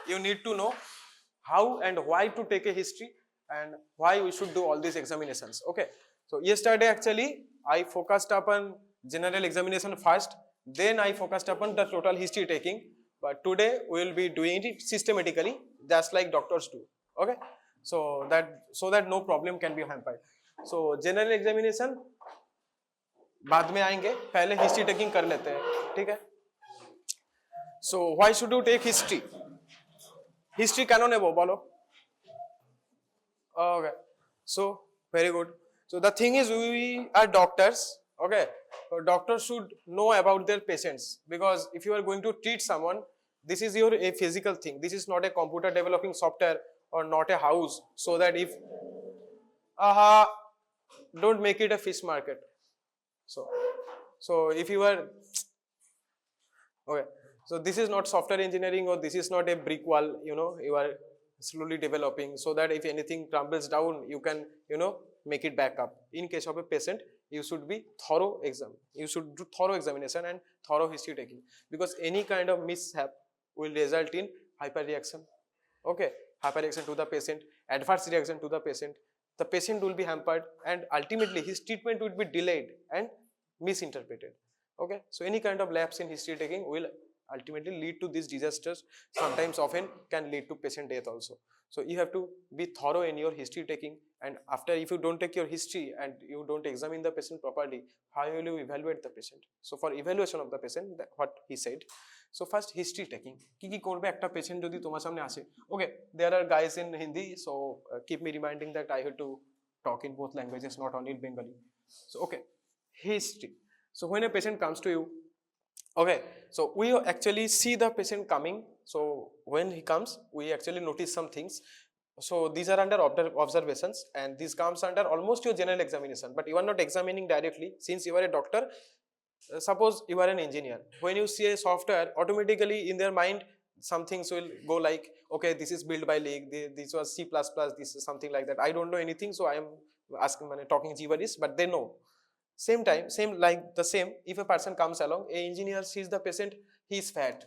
you need to know how and why to take a history and why we should do all these examinations. Okay, so yesterday actually I focused upon general examination first, then I focused upon the total history taking, but today we will be doing it systematically just like doctors do. Okay, so that no problem can be hampered. So general examination बाद में आएंगे, पहले history taking कर लेते हैं, ठीक है. So why should you take history? History কেন নেব বলো? Okay, so very good. So the thing is, we are doctors. Okay, so doctors should know about their patients, because if you are going to treat someone, this is your a physical thing. This is not a computer developing software or not a house. So that if don't make it a fish market. So if you are okay, so this is not software engineering, or this is not a brick wall, you know, you are slowly developing, so that if anything crumbles down, you can, you know, make it back up. In case of a patient, you should be thorough you should do thorough examination and thorough history taking, because any kind of mishap will result in hyperreaction. Okay, hyperreaction to the patient, adverse reaction to the patient will be hampered, and ultimately his treatment will be delayed and misinterpreted. Okay, so any kind of lapse in history taking will ultimately lead to these disasters, sometimes often can lead to patient death also. So you have to be thorough in your history taking, and after, if you don't take your history and you don't examine the patient properly, how will you evaluate the patient? So for evaluation of the patient, what he said, so first history taking কি করবে একটা patient যদি তোমার সামনে আসে. ওকে, there are guys in Hindi, so keep me reminding that I have to talk in both languages, not only in Bengali. So okay, history. So when a patient comes to you, okay, so we actually see the patient coming. So when he comes, we actually notice some things. So these are under observations, and this comes under almost your general examination, but you are not examining directly since you are a doctor. Suppose you are an engineer, when you see a software, automatically in their mind some things will go like, okay, this is built by League, this was C++, this is something like that. I don't know anything, so I am asking, talking gibberish, but they know. Same time, if a person comes along, a engineer sees the patient, he is fat,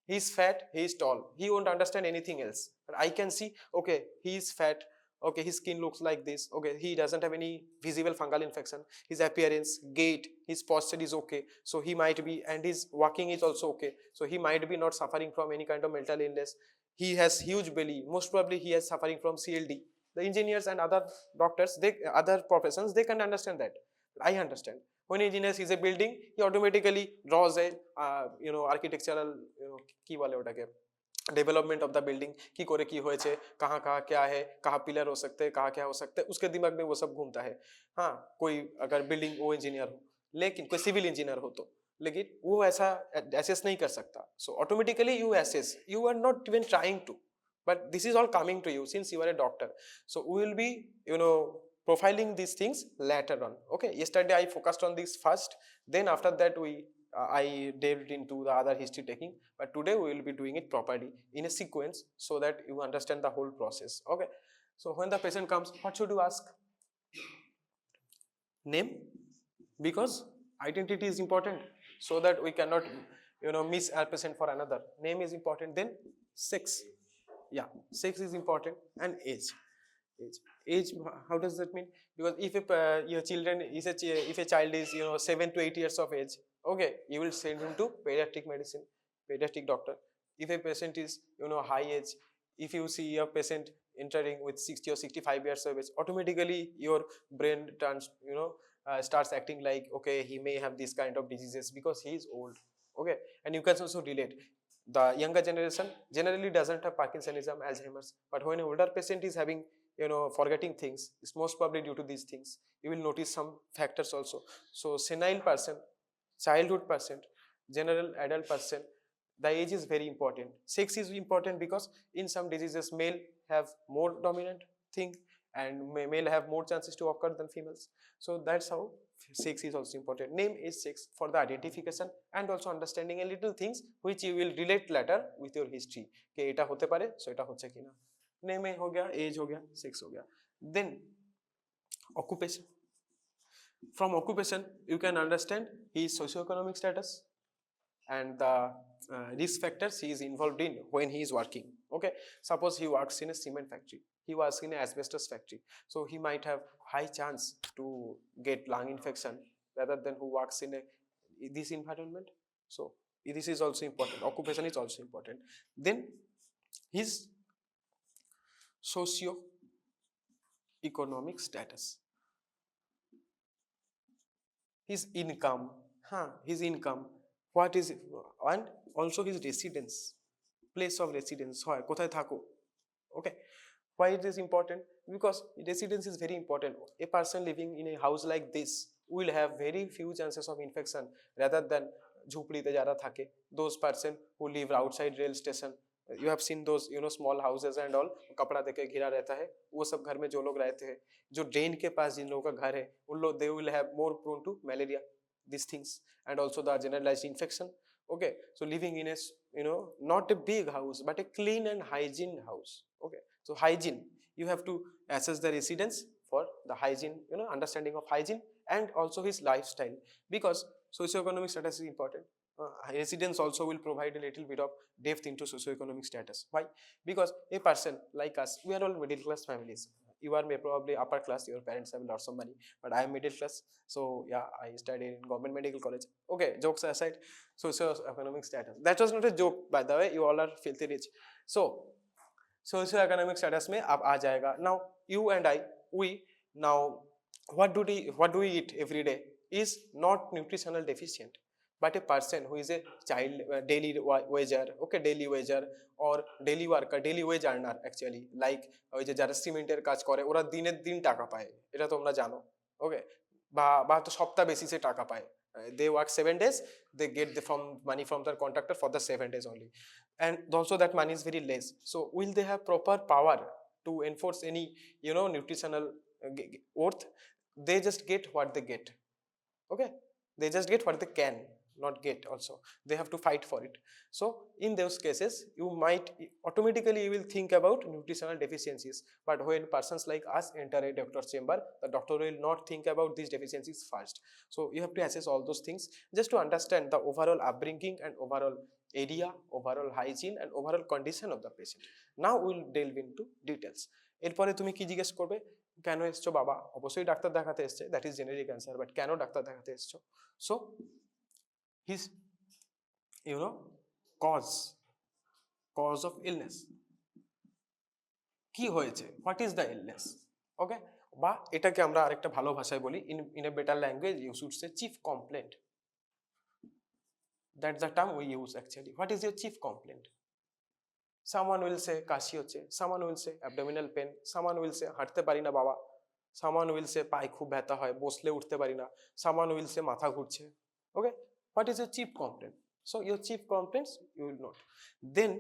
he is tall, he won't understand anything else, but I can see, okay, he is fat, okay, his skin looks like this, okay, he doesn't have any visible fungal infection, his appearance, gait, his posture is okay, so he might be, and his walking is also okay, so he might be not suffering from any kind of mental illness. He has huge belly, most probably he is suffering from CLD. The engineers and other doctors, other professions, they can understand that. I understand. When engineer sees a building, he automatically draws a architectural, কি বলে ওটাকে, development of the building, की करे की होए छे, कहाँ कहाँ क्या है, कहाँ पिलर हो सकते हैं, कहाँ क्या हो सकते हैं, उसके दिमाग में वो सब घूमता है. हाँ, कोई अगर बिल्डिंग वो इंजीनियर हो, लेकिन कोई सिविल इंजीनियर हो तो, लेकिन वो ऐसा एसेस नहीं कर सकता. So automatically you assess, you are not even trying to, but this is all coming to you since you are a doctor. So we will be, profiling these things later on. Okay, yesterday I focused on this first, then after that I delved into the other history taking, but today we will be doing it properly in a sequence so that you understand the whole process. Okay, so when the patient comes, what should you ask? Name, because identity is important, so that we cannot miss a patient for another. Name is important. Then sex, yeah, sex is important, and age. Age, how does that mean? Because if your children is if a child is 7 to 8 years of age, okay, you will send him to pediatric medicine, pediatric doctor. If a patient is high age, if you see a patient entering with 60 or 65 years of age, automatically your brain turns starts acting like, okay, he may have this kind of diseases because he is old. Okay, and you can also relate, the younger generation generally doesn't have Parkinsonism, Alzheimer's, but when an older patient is having forgetting things, it's most probably due to these things. You will notice some factors also. So senile person, childhood person, general adult person, the age is very important. Sex is important because in some diseases male have more dominant thing, and male have more chances to occur than females. So that's how sex is also important. Name is sex for the identification and also understanding a little things which you will relate later with your history, ke eta hote pare, so eta hocche kina. Name हो गया, age हो गया, sex हो गया. Then occupation. From occupation you can understand his socio-economic status and the risk factors he is involved in when he is working. Okay, suppose he works in a cement factory, he works in an asbestos factory, so he might have high chance to get lung infection rather than who works in this environment. So this is also important, occupation is also important. Then his socio economic status, his income, his income, what is it, and also his residence, place of residence, হয় কোথায় থাকো. Okay, why it is important? Because residence is very important. A person living in a house like this will have very few chances of infection rather than झुपड़ीতে যারা থাকে, those person who live outside rail station. You have seen those, you know, small houses and all, कपड़ा देके घिरा रहता है, वो सब घर में जो लोग रहते हैं, जो ड्रेन के पास जिन लोगों का घर है, उन लोग they will have more prone to malaria, these things, and also the generalized infection. Okay, so living in a, you know, not a big house but a clean and hygiene house. Okay, so hygiene, you have to assess the residence for the hygiene, you know, understanding of hygiene, and also his lifestyle, because socioeconomic status is important. Residence also will provide a little bit of depth into socioeconomic status. Why? Because a person like us, we are all middle class families. You are probably upper class, your parents have lots of money, but I am middle class. So yeah, I studied in government medical college. Okay, jokes aside, socioeconomic status, that was not a joke by the way, you all are filthy rich. So socioeconomic status में अब आ जाएगा. Now you and I, we, now what do we eat every day is not nutritional deficient, but a person who is a child daily wager, okay, daily wager or daily worker, daily wage earner actually, like ওই যে যারা সিমেন্টের কাজ করে ওরা দিনের দিন টাকা পায়, এটা তোমরা জানো. ওকে, বা তো সপ্তাহ বেসিসে টাকা পায়. They work 7 days, they get the money from their contractor for the 7 days only, and also that money is very less. So will they have proper power to enforce any, you know, nutritional worth? They just get what they get. Okay, they just get what they can not get, also they have to fight for it. So in those cases you might automatically, you will think about nutritional deficiencies, but when persons like us enter a doctor's chamber, the doctor will not think about these deficiencies first. So you have to assess all those things just to understand the overall upbringing and overall area, overall hygiene and overall condition of the patient. Now we will delve into details. এরপরে তুমি কি জিজ্ঞেস করবে, কেন এসছো বাবা? অবশ্যই doctor দেখাতে এসছে, that is generic answer, but কেন ডাক্তার দেখাতে এসছো? So his, you know, cause of illness, কি হয়েছে, what is the illness? Okay, বা এটাকে আমরা আরেকটা ভালো ভাষায় বলি, in a better language you should say chief complaint. That's the term we use actually. What is your chief complaint? Someone will say কাশি হচ্ছে, someone will say abdominal pain, someone will say হাঁটতে পারি না বাবা, someone will say পায়ে খুব ব্যথা হয়, বসলে উঠতে পারি না, someone will say মাথা ঘুরছে. Okay, what is your chief complaint? So your chief complaints you will note. Then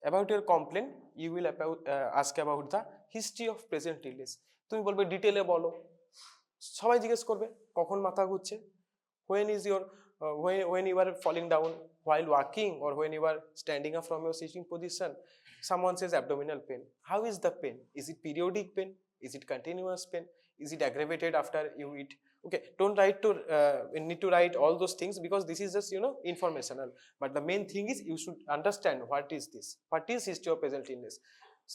about your complaint you will ask about the history of present illness. তুমি বলবে ডিটেইলে বলো, সবাই জিজ্ঞেস করবে কখন মাথা ঘুরছে, when is your when you are falling down while walking or when you are standing up from your sitting position. Someone says abdominal pain. How is the pain? Is it periodic pain? Is it continuous pain? Is it aggravated after you eat? Okay, don't need to write all those things because this is just, you know, informational, but the main thing is you should understand what is this, what is history of present illness.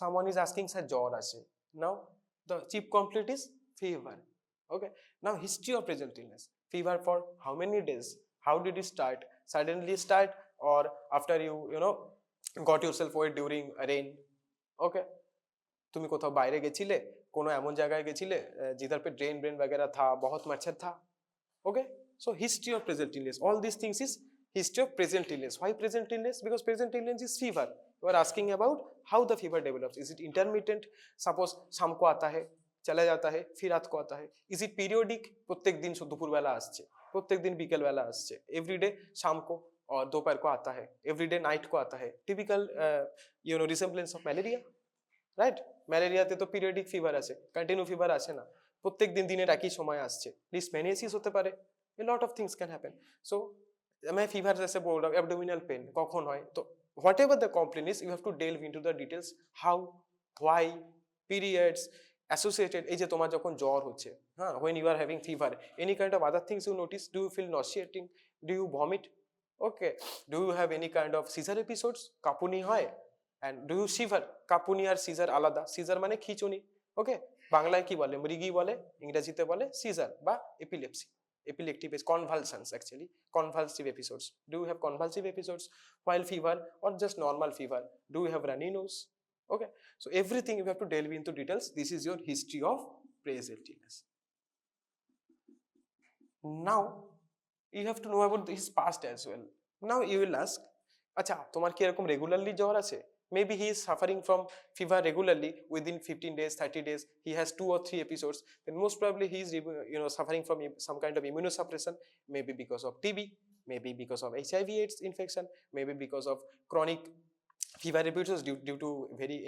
Someone is asking sir জ্বর আছে, now the chief complaint is fever. Okay, now history of present illness, fever for how many days, how did it start, suddenly start or after you know got yourself wet during rain. Okay, তুমি কোথাও বাইরে গেছিলে, কোনো এমন জায়গায় গেছিলে जिधर पे ड्रेन ब्रेन वगैरह था, बहुत मच्छर था. Okay, so history of present illness, all these things is history of present illness. Why present illness? Because present illness is fever. You are asking about how the fever develops. Is it intermittent? Suppose शाम को आता है, चला जाता है, फिर रात को आता है. Is it periodic? प्रत्येक दिन दोपहर বেলা আসছে, प्रत्येक दिन বিকেল বেলা আসছে, everyday शाम को और दोपहर को आता है, everyday night को आता है. Typical you know resemblance of malaria, right? ম্যালেরিয়াতে তো পিরিয়ডিক ফিভার আছে, কন্টিনিউ ফিভার আসে না, প্রত্যেক দিন দিনের একই সময় আসছে. লিস্টম্যানিয়াসিস হতে পারে, a lot of things can happen. So मैं फीवर जैसे बोल रहा हूँ, एब्डोमिनल पेन কখন হয়, তো whatever the complain is you have to delve into the details, how, why, periods associated. এই যে তোমার যখন জ্বর হচ্ছে, হ্যাঁ, when you are having fever, any kind of other things you notice, do you feel nauseating, do you vomit, okay, do you have any kind of seizure episodes, কাঁপুনি হয়, and do you shiver? কাঁপুনি আর caesar আলাদা, caesar মানে খিঁচুনি, ওকে, বাংলায় কি বলে, মৃগী বলে, ইংরেজিতে বলে সিজার বা epilepsy, epileptic is convulsions actually, convulsive episodes. Do you have convulsive episodes while fever or just normal fever? Do you have runny nose? Okay, so everything you have to delve into details. This is your history of present illness. Now you have to know about his past as well. Now you will ask, acha তোমার কি এরকম regularly জ্বর আছে? Maybe he is suffering from fever regularly within 15 days, 30 days. He has 2 or 3 episodes. Then most probably he is, suffering from some kind of immunosuppression. Maybe because of TB, maybe because of HIV/AIDS infection, maybe because of chronic fever episodes due to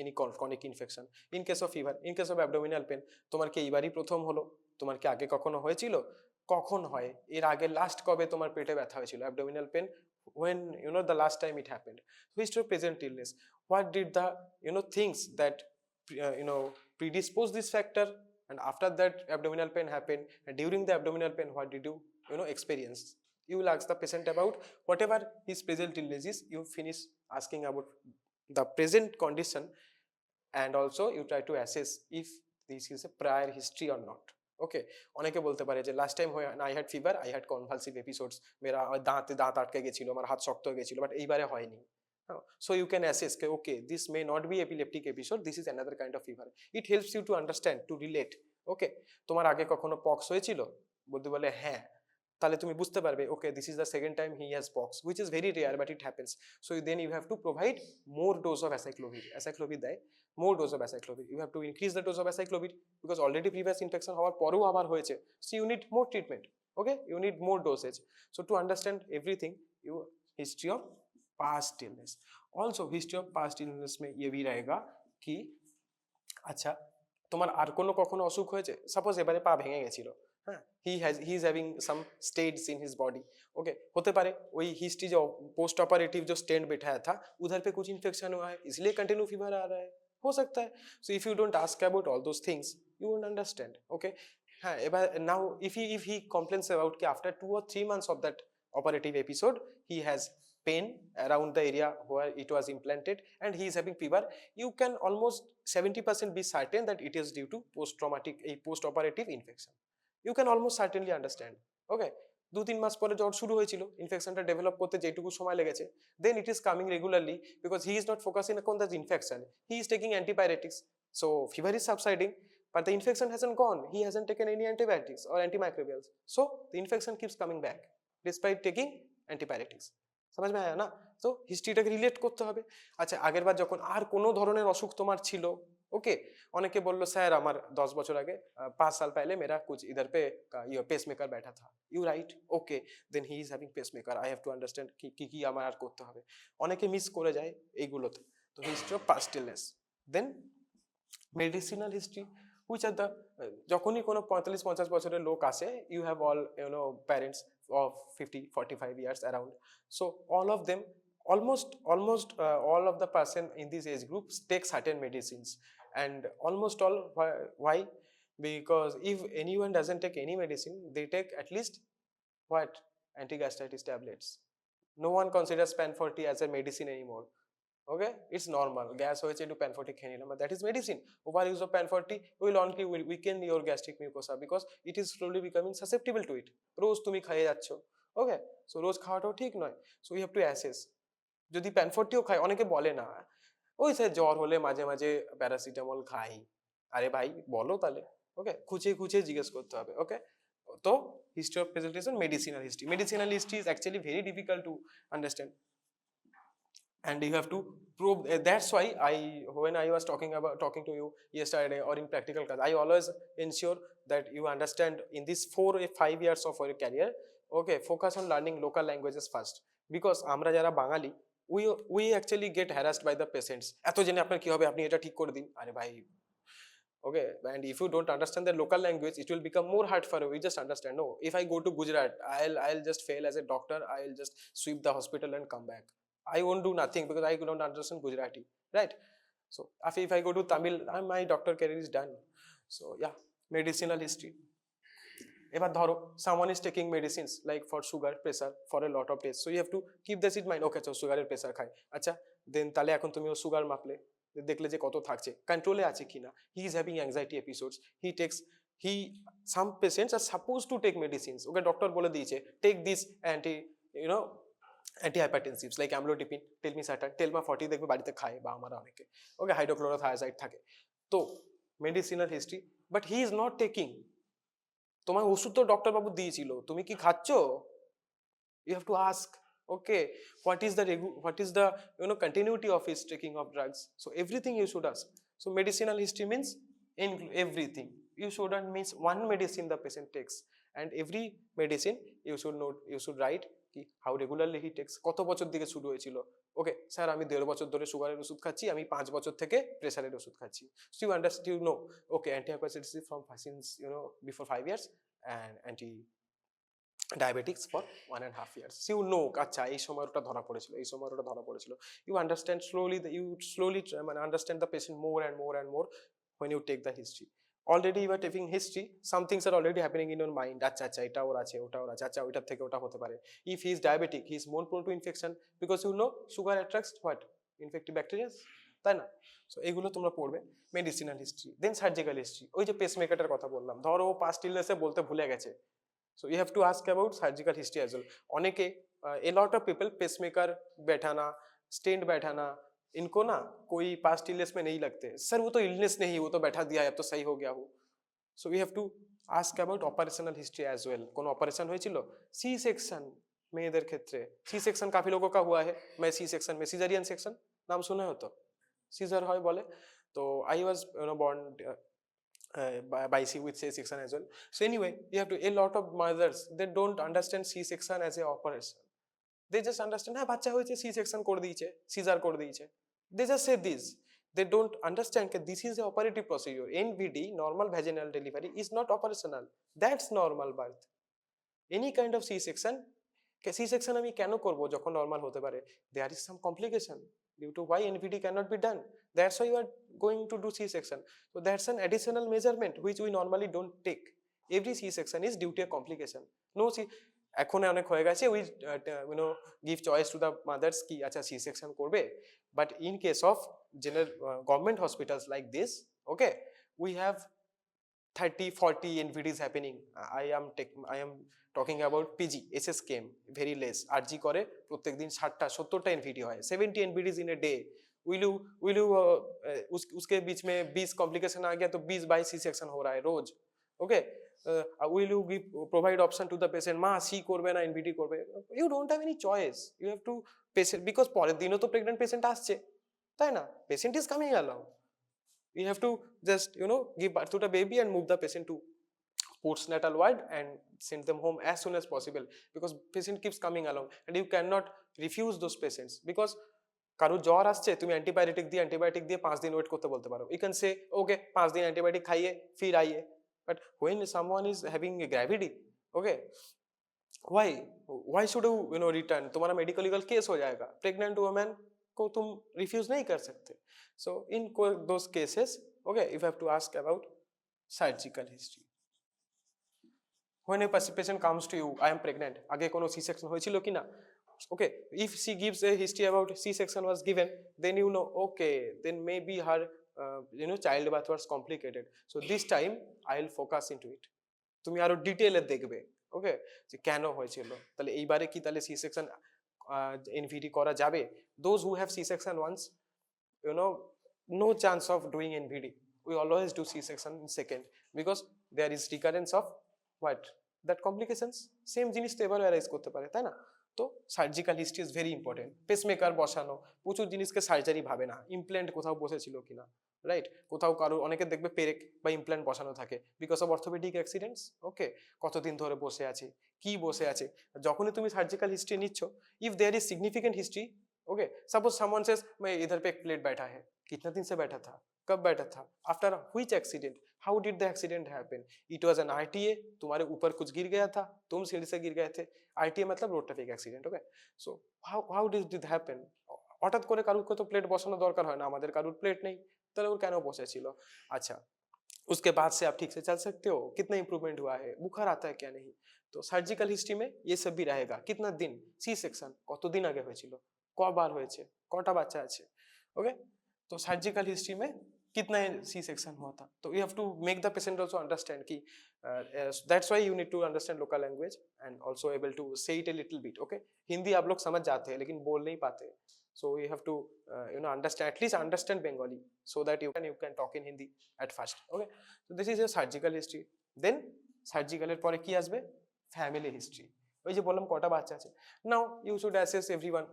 any chronic infection. In case of fever, in case of abdominal pain, তোমার কি এইবারই প্রথম হলো? তোমার কি আগে কখনো হয়েছিল? কখন হয়? এর আগে লাস্ট কবে তোমার পেটে ব্যথা হয়েছিল? abdominal pain, when the last time it happened? History of present illness. What did the things that predispose this factor, and after that abdominal pain happened, and during the abdominal pain what did you experience? You will ask the patient about whatever his present illness is. You finish asking about the present condition, and also you try to assess if this is a prior history or not. ওকে, অনেকে বলতে পারে যে last time I had fever, I had convulsive episodes, মেরা দাঁত আটকে গেছিল, আমার হাত শক্ত হয়ে গেছিল, বাট এইবারে হয়নি। So you can assess, okay, this may not be epileptic episode, this is another kind of fever. It helps you to understand, to relate. Okay, তোমার আগে কখনো পক্স হয়েছিল? বলতে বলে হ্যাঁ, তাহলে তুমি বুঝতে পারবে, okay, this is the second time he has pox, which is very rare but it happens. So then you have to provide more dose of acyclovir. Acyclovir দেয়, more dose of acyclovir. You have to increase the dose of acyclovir because already previous infection হওয়ার পরেও আবার হয়েছে, so you need more treatment. Okay, you need more dosage. So to understand everything, you history of past illness. Also history of past illness में ये भी रहेगा कि আচ্ছা তোমার আর কোনো কখনো অসুখ হয়েছে? সাপোজ এবারে পা ভেঙে গেছিল, হ্যাঁ, he is having some states in his body. Okay, होते पारे वही हिस्ट्री जो पोस्ट ऑपरेटिव जो स्टेंट बैठाया था उधर पे कुछ इन्फेक्शन हुआ है इसलिए कंटिन्यू फीवर आ रहा है, हो सकता है. So if you don't ask about all those things you won't understand. Okay, হ্যাঁ, এবার now if he complains about कि after 2 or 3 months of that operative episode he has pain around the area where it was implanted and he is having fever, you can almost 70% be certain that it is due to post-operative infection. You can almost certainly understand. Okay, 2-3 মাস পরে জ্বর শুরু হয়েছিল, ইনফেকশনটা develop করতে যেটুকু সময় লেগেছে, then it is coming regularly because he is not focusing on the infection, he is taking antibiotics, so fever is subsiding but the infection hasn't gone, he hasn't taken any antibiotics or antimicrobials, so the infection keeps coming back despite taking antibiotics. समझ में आया ना? तो হিস্ট্রিটাকে relate করতে হবে। আচ্ছা, আগের বার যখন আর কোনো ধরনের অসুখ তোমার ছিল, ओके, অনেকে বললো স্যার আমার 10 বছর আগে 5 साल पहले मेरा कुछ इधर पे ये पेसमेकर बैठा था, you right, okay, then he is having pacemaker, I have to understand কি কি আমার আর করতে হবে। অনেকে মিস করে যায় এইগুলোতে। তো history of past illness, then medicinal history, which are the যখনই কোনো 45-50 বছরের লোক আসে, you have all parents of 50-45 years around, so all of them almost all of the person in this age group take certain medicines, and almost all, why? Because if anyone doesn't take any medicine, they take at least what? Anti-gastritis tablets. No one considers pan-40 as a medicine anymore. Okay, it's normal, gas হয়েছে একটু pan-40 খেয়ে নিলাম, but that is medicine. Overuse of pan-40 will only weaken your gastric mucosa because it is slowly becoming susceptible to it. রোজ তুমি খেয়ে যাচ্ছ, ওকে, so রোজ খাওয়াটাও ঠিক নয়, so you have to assess. যদি pan-40ও খায়, অনেকে বলে না ওই স্যার জ্বর হলে মাঝে মাঝে প্যারাসিটামল খাই, আরে ভাই বলো তাহলে, ওকে, খুঁচিয়ে খুঁচিয়ে জিজ্ঞেস করতে হবে। ওকে, তো history of presentation, medicinal history is actually very difficult to understand, and you have to prove. That's why when I was talking to you yesterday or in practical class, I always ensure that you understand in this 4 or 5 years of your career, okay, focus on learning local languages first, because আমরা যারা বাঙালি, we actually get harassed by the patients, এত জেনে আপনার কি হবে, আপনি এটা ঠিক করে দিন, আরে ভাই, okay, and if you don't understand the local language it will become more hard for you. You just understand, no, if I go to Gujarat, I'll just fail as a doctor, I'll just sweep the hospital and come back, I won't do nothing because I don't understand Gujarati, right? So if I go to Tamil, my doctor career is done. So yeah, medicinal history. এবার ধরো someone is taking medicines like for sugar pressure for a lot of days, so you have to keep this in mind, okay তো সুগারের pressure খাই, আচ্ছা দেন তাহলে এখন তুমি ও sugar মাপলে, দেখলে যে কত থাকছে, কন্ট্রোলে আছে কিনা, he is having anxiety episodes, he takes he some patients are suppose to take medicines, okay doctor বলে দিয়েছে take this anti you know antihypertensives like amlodipine, telmisartan, Telma 40 দেখবে বাড়িতে খায় বা আমরা অনেকে, ওকে হাইড্রোক্লোরোথায়াজাইড থাকে, তো medicinal history, but he is not taking, তোমার ওষুধ তো ডক্টর বাবু দিয়েছিল, তুমি কি খাচ্ছ? You have to ask, okay, what is the continuity of his taking of drugs, so everything you should ask. So medicinal history means everything, you shouldn't miss one medicine the patient takes, and every medicine you should note, you should write কি how regularly he takes, কত বছর থেকে শুরু হয়েছিল, okay sir আমি 1.5 বছর ধরে সুগারের ওষুধ খাচ্ছি, আমি 5 বছর থেকে প্রেসারের ওষুধ খাচ্ছি, so you understand, you know, okay, antihypertensive from since before 5 years and anti diabetics for 1.5 years, you know, আচ্ছা এই সময় ওটা ধরা পড়েছিল, এই সময় ওটা ধরা পড়েছিল, you understand slowly, you slowly মানে understand the patient more and more when you take the history. Already you are taking history, some things are already happening in your mind, আচ্ছা আচ্ছা এটা ওর আছে, ওটা ওর আছে, আচ্ছা ওইটার থেকে ওটা হতে পারে, if he is diabetic he is more prone to infection because you know sugar attracts what, infective bacteria, তাই না? সো এগুলো তোমরা পড়বে, মেডিসিনাল হিস্ট্রি, দেন সার্জিক্যাল হিস্ট্রি, ওই যে পেসমেকারের কথা বললাম, ধরো পাস্ট ইলনেসে বলতে ভুলে গেছে, so you have to ask about surgical history as well. অনেকে a lot of people pacemaker बैठाना, stent बैठाना, इनको ना कोई past illness में नहीं लगते, सर वो तो illness नहीं, वो तो बैठा दिया है अब तो सही हो गया हो, so we have to ask about operational history as well, কোনো অপারেশন হয়েছিল, সি সেকশন মেয়েদের ক্ষেত্রে, সি সেকশন काफी लोगों का हुआ है, मैं सी सेक्शन में सीजरियन सेक्शन नाम सुने हो तो सीजर হয় বলে, তো I was born by C with C-section as well. So anyway, you have to, a lot of mothers, they don't understand C-section as a operation. They just understand, হ্যাঁ বাচ্চা হয়েছে C-section করে দিয়েছে, সিজার করে দিয়েছে. They just say this. They don't understand that this is a operative procedure. NVD, normal vaginal delivery, is not operational. That's normal birth. Any kind of C-section, C-section আমি কেন করব যখন নরমাল হতে পারে? There is some complication due to why NVD cannot be done. That's why you are going to do C-section. So that's an additional measurement which we normally don't take. Every C-section is due to a complication. No C, এখন অনেক হয়ে গেছে, we give choice to the mothers কি আচ্ছা C-section করবে, but in case of general government hospitals like this, okay, we have 30-40 NVDs happening. I am talking about PG, SSKM, very less. RG করে প্রত্যেকদিন 60-70টা NVD হয়, 70 NVDs in a day. will you उसके बीच में 20 complication आ गया तो 20 by C section हो रहा है रोज, okay, will you provide option to the patient মা সি করবে না এনভিডি করবে, you don't have any choice, you have to patient, because পরের দিনও তো প্রেগন্যান্ট পেশেন্ট আসছে, তাই না, patient is coming along, you have to just give birth to the baby and move the patient to postnatal ward and send them home as soon as possible, because patient keeps coming along and you cannot refuse those patients, because কারো জ্বর আসছে তুমি antibiotic দিয়ে 5 দিন wait করতে বলতে পারো, you can say okay 5 दिन एंटीबायोटिक खाइए फिर आइए, but when someone is having a gravity, okay, why should you return, तुम्हारा मेडिकल लीगल केस हो जाएगा, प्रेग्नेंट वुमेन को तुम रिफ्यूज नहीं कर सकते, so in those cases, okay, you have to ask about surgical history. When a patient comes to you, I am pregnant, আগে কোনো সি সেকশন হয়েছিল কিনা, okay, if she gives a history about C-section was given, then you know, okay, then maybe her childbirth was complicated, so this time I'll focus into it, তুমি আরো ডিটেইলে দেখবে, ওকে, যে কেন হয়েছিল, তাহলে এইবারে কি তাহলে C-section NVD করা যাবে, those who have C-section once, no chance of doing NVD, we always do C-section in second, because there is recurrence of what, that complications, same জিনিস তো এবারে অ্যারাইজ করতে পারে, তাই না, তো surgical history is very important, pacemaker বসানো, প্রচুর জিনিসকে সার্জারি ভাবে না, ইমপ্ল্যান্ট কোথাও বসেছিল কিনা, রাইট, কোথাও কারো অনেকে দেখবে পেরেক বা ইমপ্ল্যান্ট বসানো থাকে because of orthopaedic accidents, okay, কতদিন ধরে বসে আছে, কি বসে আছে, যখনই তুমি সার্জিক্যাল হিস্ট্রি নিচ্ছ, if there is significant history, okay, suppose someone says मैं इधर पे एक प्लेट बैठा है, कितना दिन से बैठा था, कब बैठा था, after which accident, how did the accident happen, it was an RTA, तुम्हारे ऊपर कुछ गिर गया था, तुम सीढ़ी से गिर गए थे, आरटीए मतलब road traffic accident, okay, so how did it happen, হঠাৎ করে কারুর তো প্লেট বসানো দরকার হয় না, আমাদের কারুর প্লেট নেই, তাহলে ওর কেন বসেছিল, আচ্ছা उसके बाद से आप ठीक से चल सकते हो, कितना इंप्रूवमेंट हुआ है, बुखार आता है क्या नहीं। तो সার্জিক্যাল হিস্ট্রি में ये सब भी रहेगा, कितना दिन সি সেকশন কতদিন আগে হয়েছিল, কবার হয়েছে, কটা বাচ্চা আছে। ওকে, তো সার্জিক্যাল হিস্ট্রি में कितना सी सेक्शन हुआ था। तो you have to make the patient also understand कि that's why you need to understand local language and also able to say it a little bit. Okay, Hindi आप लोग समझ जाते हैं लेकिन बोल नहीं पाते, so you have to understand, at least understand Bengali, so that you can talk in Hindi at first. Okay, so this is your surgical history. Then surgical এর পরে কি আসবে, family history। ওই যে বললাম কটা বাচ্চা আছে। Now you should assess everyone,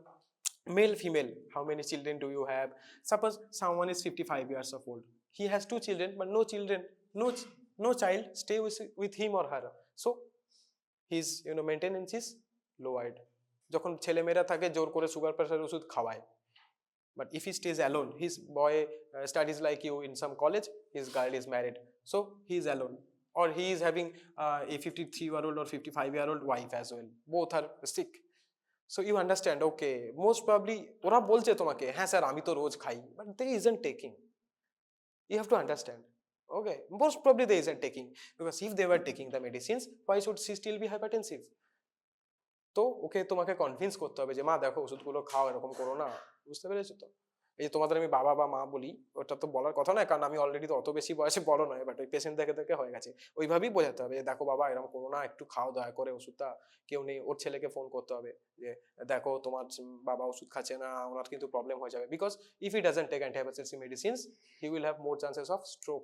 male female, how many children do you have? Suppose someone is 55 years of old, he has 2 children but no children, no child stay with him or her, so his maintenance is lowered। যখন ছেলেমেয়েরা থাকে জোর করে sugar pressure ওষুধ খাওয়ায়, but if he stays alone, his boy studies like you in some college, his girl is married, so he is alone, or he is having a 53-year-old or 55-year-old wife as well, both are sick, so you understand, okay, most probably ওরা বলছে তোমাকে হ্যাঁ sir আমি তো রোজ খাই, but they isn't taking, you have to understand। Okay, most probably they isn't taking, because if they were taking the medicines, why should she still be hypertensive? তো ওকে তোমাকে convince করতে হবে যে মা দেখো ওষুধগুলো খাও, এরকম করো না, বুঝতে পেরেছো তো। এই যে তোমাদের আমি বাবা বা মা বলি, ওটা তো বলার কথা নয়, কারণ আমি অলরেডি তো অত বেশি বয়সে বড় নয়, বাট ওই পেশেন্ট দেখে দেখে হয়ে গেছে, ওইভাবেই বোঝাতে হবে যে দেখো বাবা এরকম করো না, একটু খাও দয়া করে ওষুধটা, কেউ নেই, ওর ছেলেকে ফোন করতে হবে যে দেখো তোমার বাবা ওষুধ খাচ্ছে না, ওনার কিন্তু প্রবলেম হয়ে যাবে, because if he doesn't take antihypertensive medicines he will have more chances of stroke.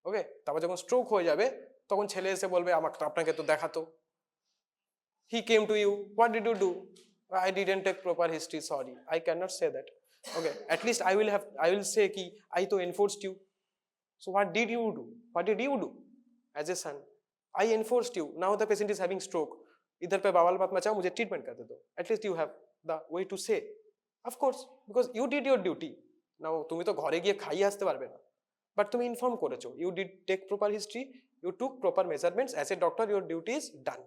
Okay, তারপর যখন স্ট্রোক হয়ে যাবে তখন ছেলে এসে বলবে আমাকে আপনাকে তো দেখাতো, he came to you, what did you do? I didn't take proper history, sorry, I cannot say that। Okay, at least I will say ki I to enforced you, so what did you do, what did you do as a son? I enforced you, now the patient is having stroke, idhar pe bawal mat machao, mujhe treatment kar de do, at least you have the way to say, of course, because you did your duty। now তুমি তো ঘরে গিয়ে খাইয়ে আসতে পারবে না, but তুমি inform করেছো, you did take proper history, you took proper measurements, as a doctor your duty is done,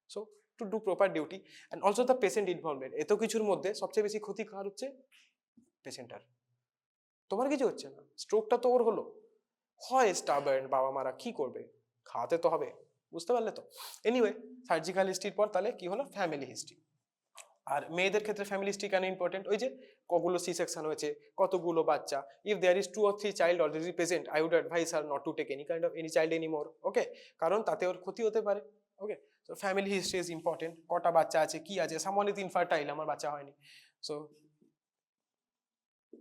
so to do proper duty and also the patient involvement। এত কিছুর মধ্যে সবচেয়ে বেশি ক্ষতি কার হচ্ছে, পেশেন্টার। তোমার কিছু হচ্ছে না, স্ট্রোকটা তো ওর হলো, হয় স্টাবার্ন, বাবা মারা কি করবে, খাওয়াতে তো হবে, বুঝতে পারলে তো। এনিওয়ে, সার্জিক্যাল হিস্ট্রির পর তাহলে কি হলো, ফ্যামিলি হিস্ট্রি। আর মেয়েদের ক্ষেত্রে ফ্যামিলি হিস্ট্রি কেন ইম্পর্টেন্ট, ওই যে কগুলো সি সেকশন হয়েছে, কতগুলো বাচ্চা, if there is 2 or 3 child already present, I would advise her not to take any child anymore. Okay, কারণ তাতে ওর ক্ষতি হতে পারে। Okay, so family history is important, কটা বাচ্চা আছে, কি আছে, সামওয়ান ইজ ইনফার্টাইল, আমার বাচ্চা হয়নি, so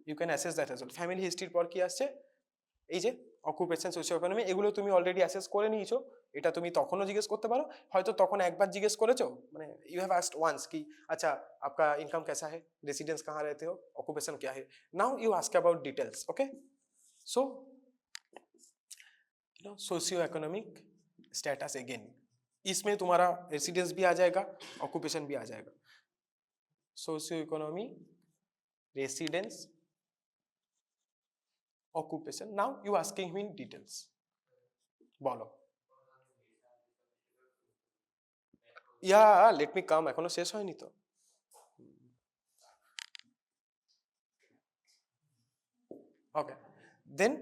you can assess that as well. Family হিস্ট্রির পর কি আসছে, এই যে অকুপেশন, সোশিও ইকোনমি, এগুলো তুমি অলরেডি অ্যাসেস করে নিয়েছো, এটা তুমি তখনও জিজ্ঞেস করতে পারো, হয়তো তখন একবার জিজ্ঞেস করেছো, মানে ইউ হ্যাভ আস্কড ওয়ান্স কি আচ্ছা आपका इनकम कैसा है, रेसिडेंस कहाँ रहते हो, ऑक्यूपेशन क्या है, now you ask about details. Okay, so socio economic status again, इसमें तुम्हारा रेसिडेंस भी आ जाएगा, ऑक्यूपेशन भी आ जाएगा। Socio economy, residence, occupation, now you asking me in details, বলো। ইয়া লেট মি কাম, এখনো শেষ হয়নি তো। ওকে, দেন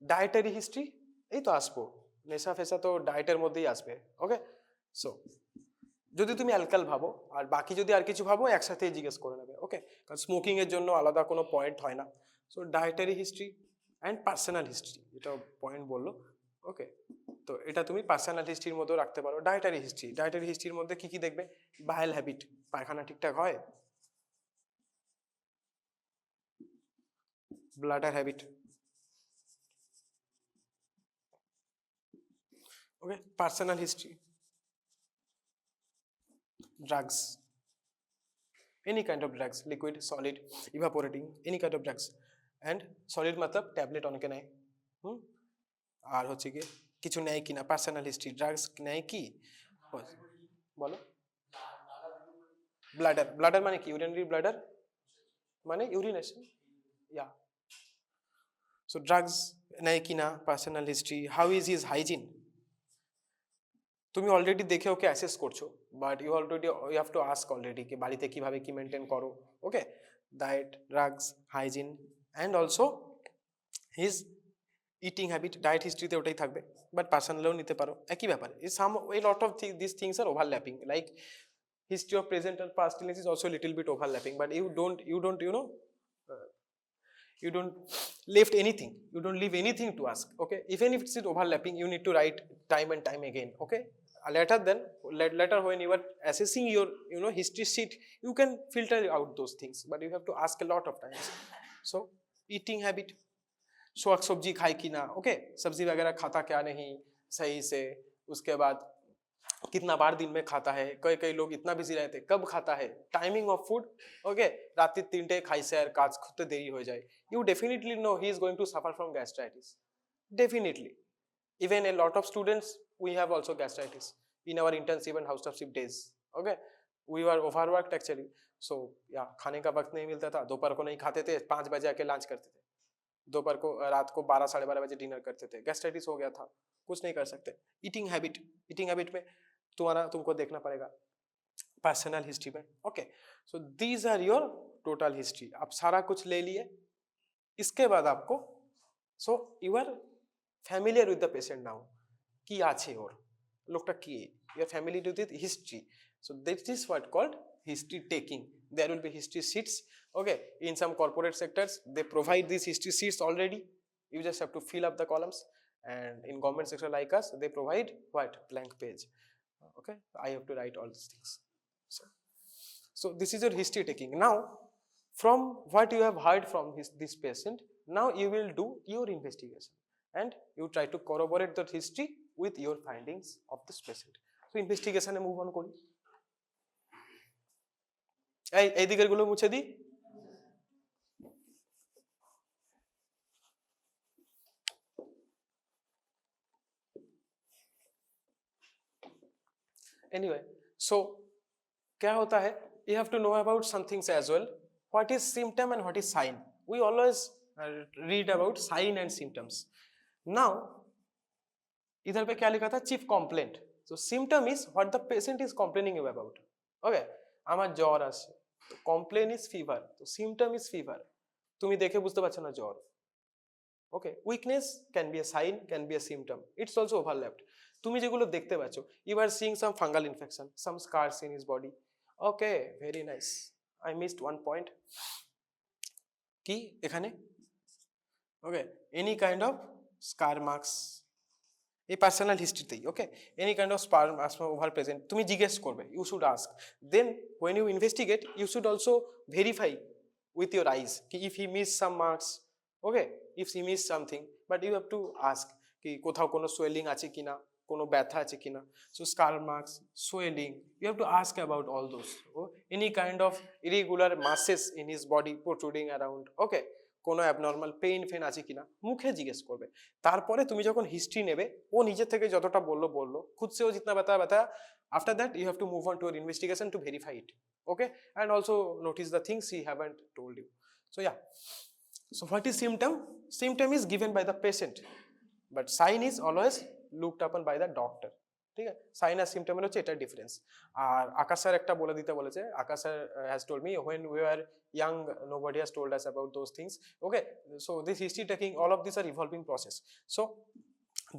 ডায়েটারি হিস্ট্রি, এই তো আসবো, নেশা ফেসা তো ডায়েটের মধ্যেই আসবে। ওকে, সো যদি তুমি অ্যালকাল ভাবো আর বাকি যদি আর কিছু ভাবো একসাথেই জিজ্ঞেস করে নেবে। ওকে, কারণ স্মোকিং এর জন্য আলাদা কোনো পয়েন্ট হয় না। So dietary history and personal history, যেটা পয়েন্ট বললো। ওকে, তো এটা তুমি পার্সোনাল হিস্ট্রির মধ্যেও রাখতে পারো। ডায়েটারি হিস্ট্রির মধ্যে কি কি দেখবে, বায়াল হ্যাবিট, পায়খানা ঠিকঠাক হয়, bladder habit. Okay, personal history, drugs, any kind of drugs, liquid, solid, evaporating, any kind of drugs, and solid मतलब ট্যাবলেট অনেকে নেয়, আর হচ্ছে কি কিছু নেয় কিনা, পার্সোনাল হিস্ট্রি, ড্রাগস নেয় কি, বলো। ব্লাডার মানে কি, ইউরিনারি ব্লাডার মানে ইউরিনেশন, ইয়া। সো ড্রাগস নেয় কিনা, personal history, how is his hygiene, তুমি অলরেডি দেখে ওকে অ্যাসেস করছো, but you have to ask already কি বাড়িতে কিভাবে কি মেনটেন করো। Okay, diet, drugs, hygiene, and also his eating habit diet হিস্ট্রিতে ওটাই থাকবে, বাট পার্সোনালও নিতে পারো, একই ব্যাপার। Some a lot of this things are overlapping, like history of present and past illness is also a little bit overlapping, but you don't left anything, you don't leave anything to ask. Okay, even if it's overlapping, you need to write time and time again. Okay, later then later when you are assessing your history sheet, you can filter out those things, but you have to ask a lot of times. So eating habit, स्वाक सब्जी खाए कि ना, okay, सब्जी वगैरह खाता क्या नहीं सही से, उसके बाद कितना बार दिन में खाता है, कई कई लोग इतना बिजी रहते कब खाता है, टाइमिंग ऑफ फूड, ओके, रात 3टे खाइसे আর কাজ করতে দেরি হয়ে যায়, you definitely know he is going to suffer from gastritis, definitely. Even a lot of students, we have also gastritis in our internship and housekeeping days. Okay, we were overworked actually, so yeah, खाने का वक्त नहीं मिलता था, दोपहर को नहीं खाते थे, 5 बजे आके लंच करते थे, दोपहर को रात को 12 साढ़े 12 बजे डिनर करते थे, गैस्ट्राइटिस हो गया था, कुछ नहीं कर सकते. ईटिंग हैबिट में तुमको देखना पड़ेगा पर्सनल हिस्ट्री में. Okay, so these are your total history. आप सारा कुछ ले लिए, इसके बाद आपको so you are familiar with the patient now, কি আছে ওর, লোকটা কি, you are familiar with history. So this is what called history taking. There will be history sheets. Okay, in some corporate sectors they provide these history sheets already, you just have to fill up the columns, and in government sector like us they provide what, blank page. Okay, I have to write all these things. So this is your history taking. Now from what you have heard from this patient, now you will do your investigation and you try to corroborate that history with your findings of this patient. So investigation e move on kori. এই দিকের গুলো মুছে দি. Anyway, so क्या होता है, you have to know about some things as well. What is symptom and what is sign? We always read about sign and symptoms. Now इधर पे क्या लिखा था, chief complaint. So symptom is what the patient is complaining you about. Okay, আমার জ্বর আসে, complaint is fever, so symptom is fever. তুমি দেখে বুঝতে পারছো না জ্বর. Okay, weakness can be a sign, can be a symptom. It's also overlapped. তুমি যেগুলো দেখতে পাচ্ছ, you are seeing some fungal infection, some scars in his body. Okay, very nice. I missed one point. কি এখানে? Okay, any kind of scar marks. এই personal হিস্ট্রিতেই, okay, any kind of spur over present, তুমি জিজ্ঞেস করবে, you should ask. Then when you investigate you should also verify with your eyes কি if he miss some marks, okay, if he miss something, but you have to ask কি কোথাও কোনো swelling আছে কিনা, কোনো ব্যথা আছে কিনা. So scar marks, swelling, you have to ask about all those. Any kind of irregular masses in his body protruding around, okay, কোনো অ্যাবনর্মাল পেইন ফেন আছে কিনা, মুখে জিজ্ঞেস করবে. তারপরে তুমি যখন হিস্ট্রি নেবে, ও নিজের থেকে যতটা বললো খুদ সে ও জিতনা বাতা, after that you have to move on to your investigation to verify it. Okay, and also notice the things he haven't told you. So yeah, so what is symptom? Symptom is given by the patient, but sign is always looked upon by the doctor. ঠিক আছে, sign আর সিম্পটমের হচ্ছে এটা difference. আর আকাশ sir একটা বলে দিতে বলেছে, Akash sir has told me when we were young nobody has told us about those things. Okay, so this history taking, all of these are evolving process. So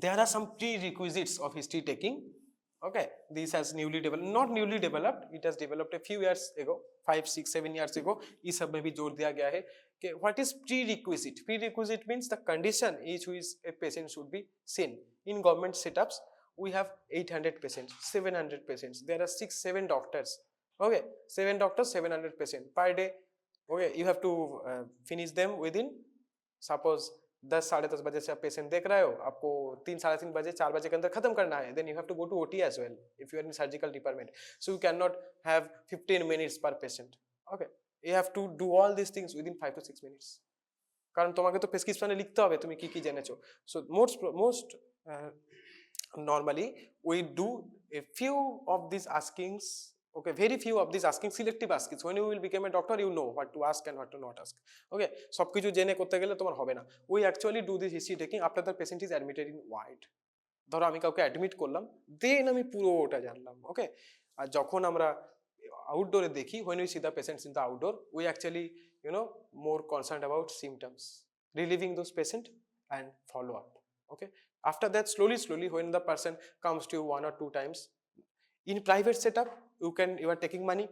there are some prerequisites of history taking. Okay, this has not newly developed, it has developed a few years ago, 5 6 7 years ago. इस सब में भी जोर दिया गया है कि what is prerequisite. Prerequisite means the condition is which a patient should be seen. In government setups we have 800 patients, 700 patients, there are 6 7 doctors. Okay, 7 doctors, 700 patients per day. Okay, you have to finish them within, suppose 10 साढ़े 10 बजे से आप patient देख रहे हो, आपको 3 साढ़े 3 बजे 4 बजे के अंदर खत्म करना है. Then you have to go to OT as well if you are in surgical department. So you cannot have 15 minutes per patient. Okay, you have to do all these things within 5 to 6 minutes. কারণ তোমাকে তো প্রেসক্রিপশনে লিখতে হবে তুমি কি কি জেনেছো. So most normally we do a few of these askings. Okay, very few of these asking, selective askings. When you will become a doctor you know what to ask and what to not ask. Okay, সবকিছু জেনে করতে গেলে তোমার হবে না. We actually do this history taking after the patient is admitted in ward. ধরো আমি কাউকে অ্যাডমিট করলাম, দেন আমি পুরোটা জানলাম. ওকে, আর যখন আমরা আউটডোরে দেখি, when we see the patients in the outdoor, we actually more concerned about symptoms, relieving those patient and follow up. Okay, after that, slowly when the person comes to you 1 or 2 times, in private setup you are taking money,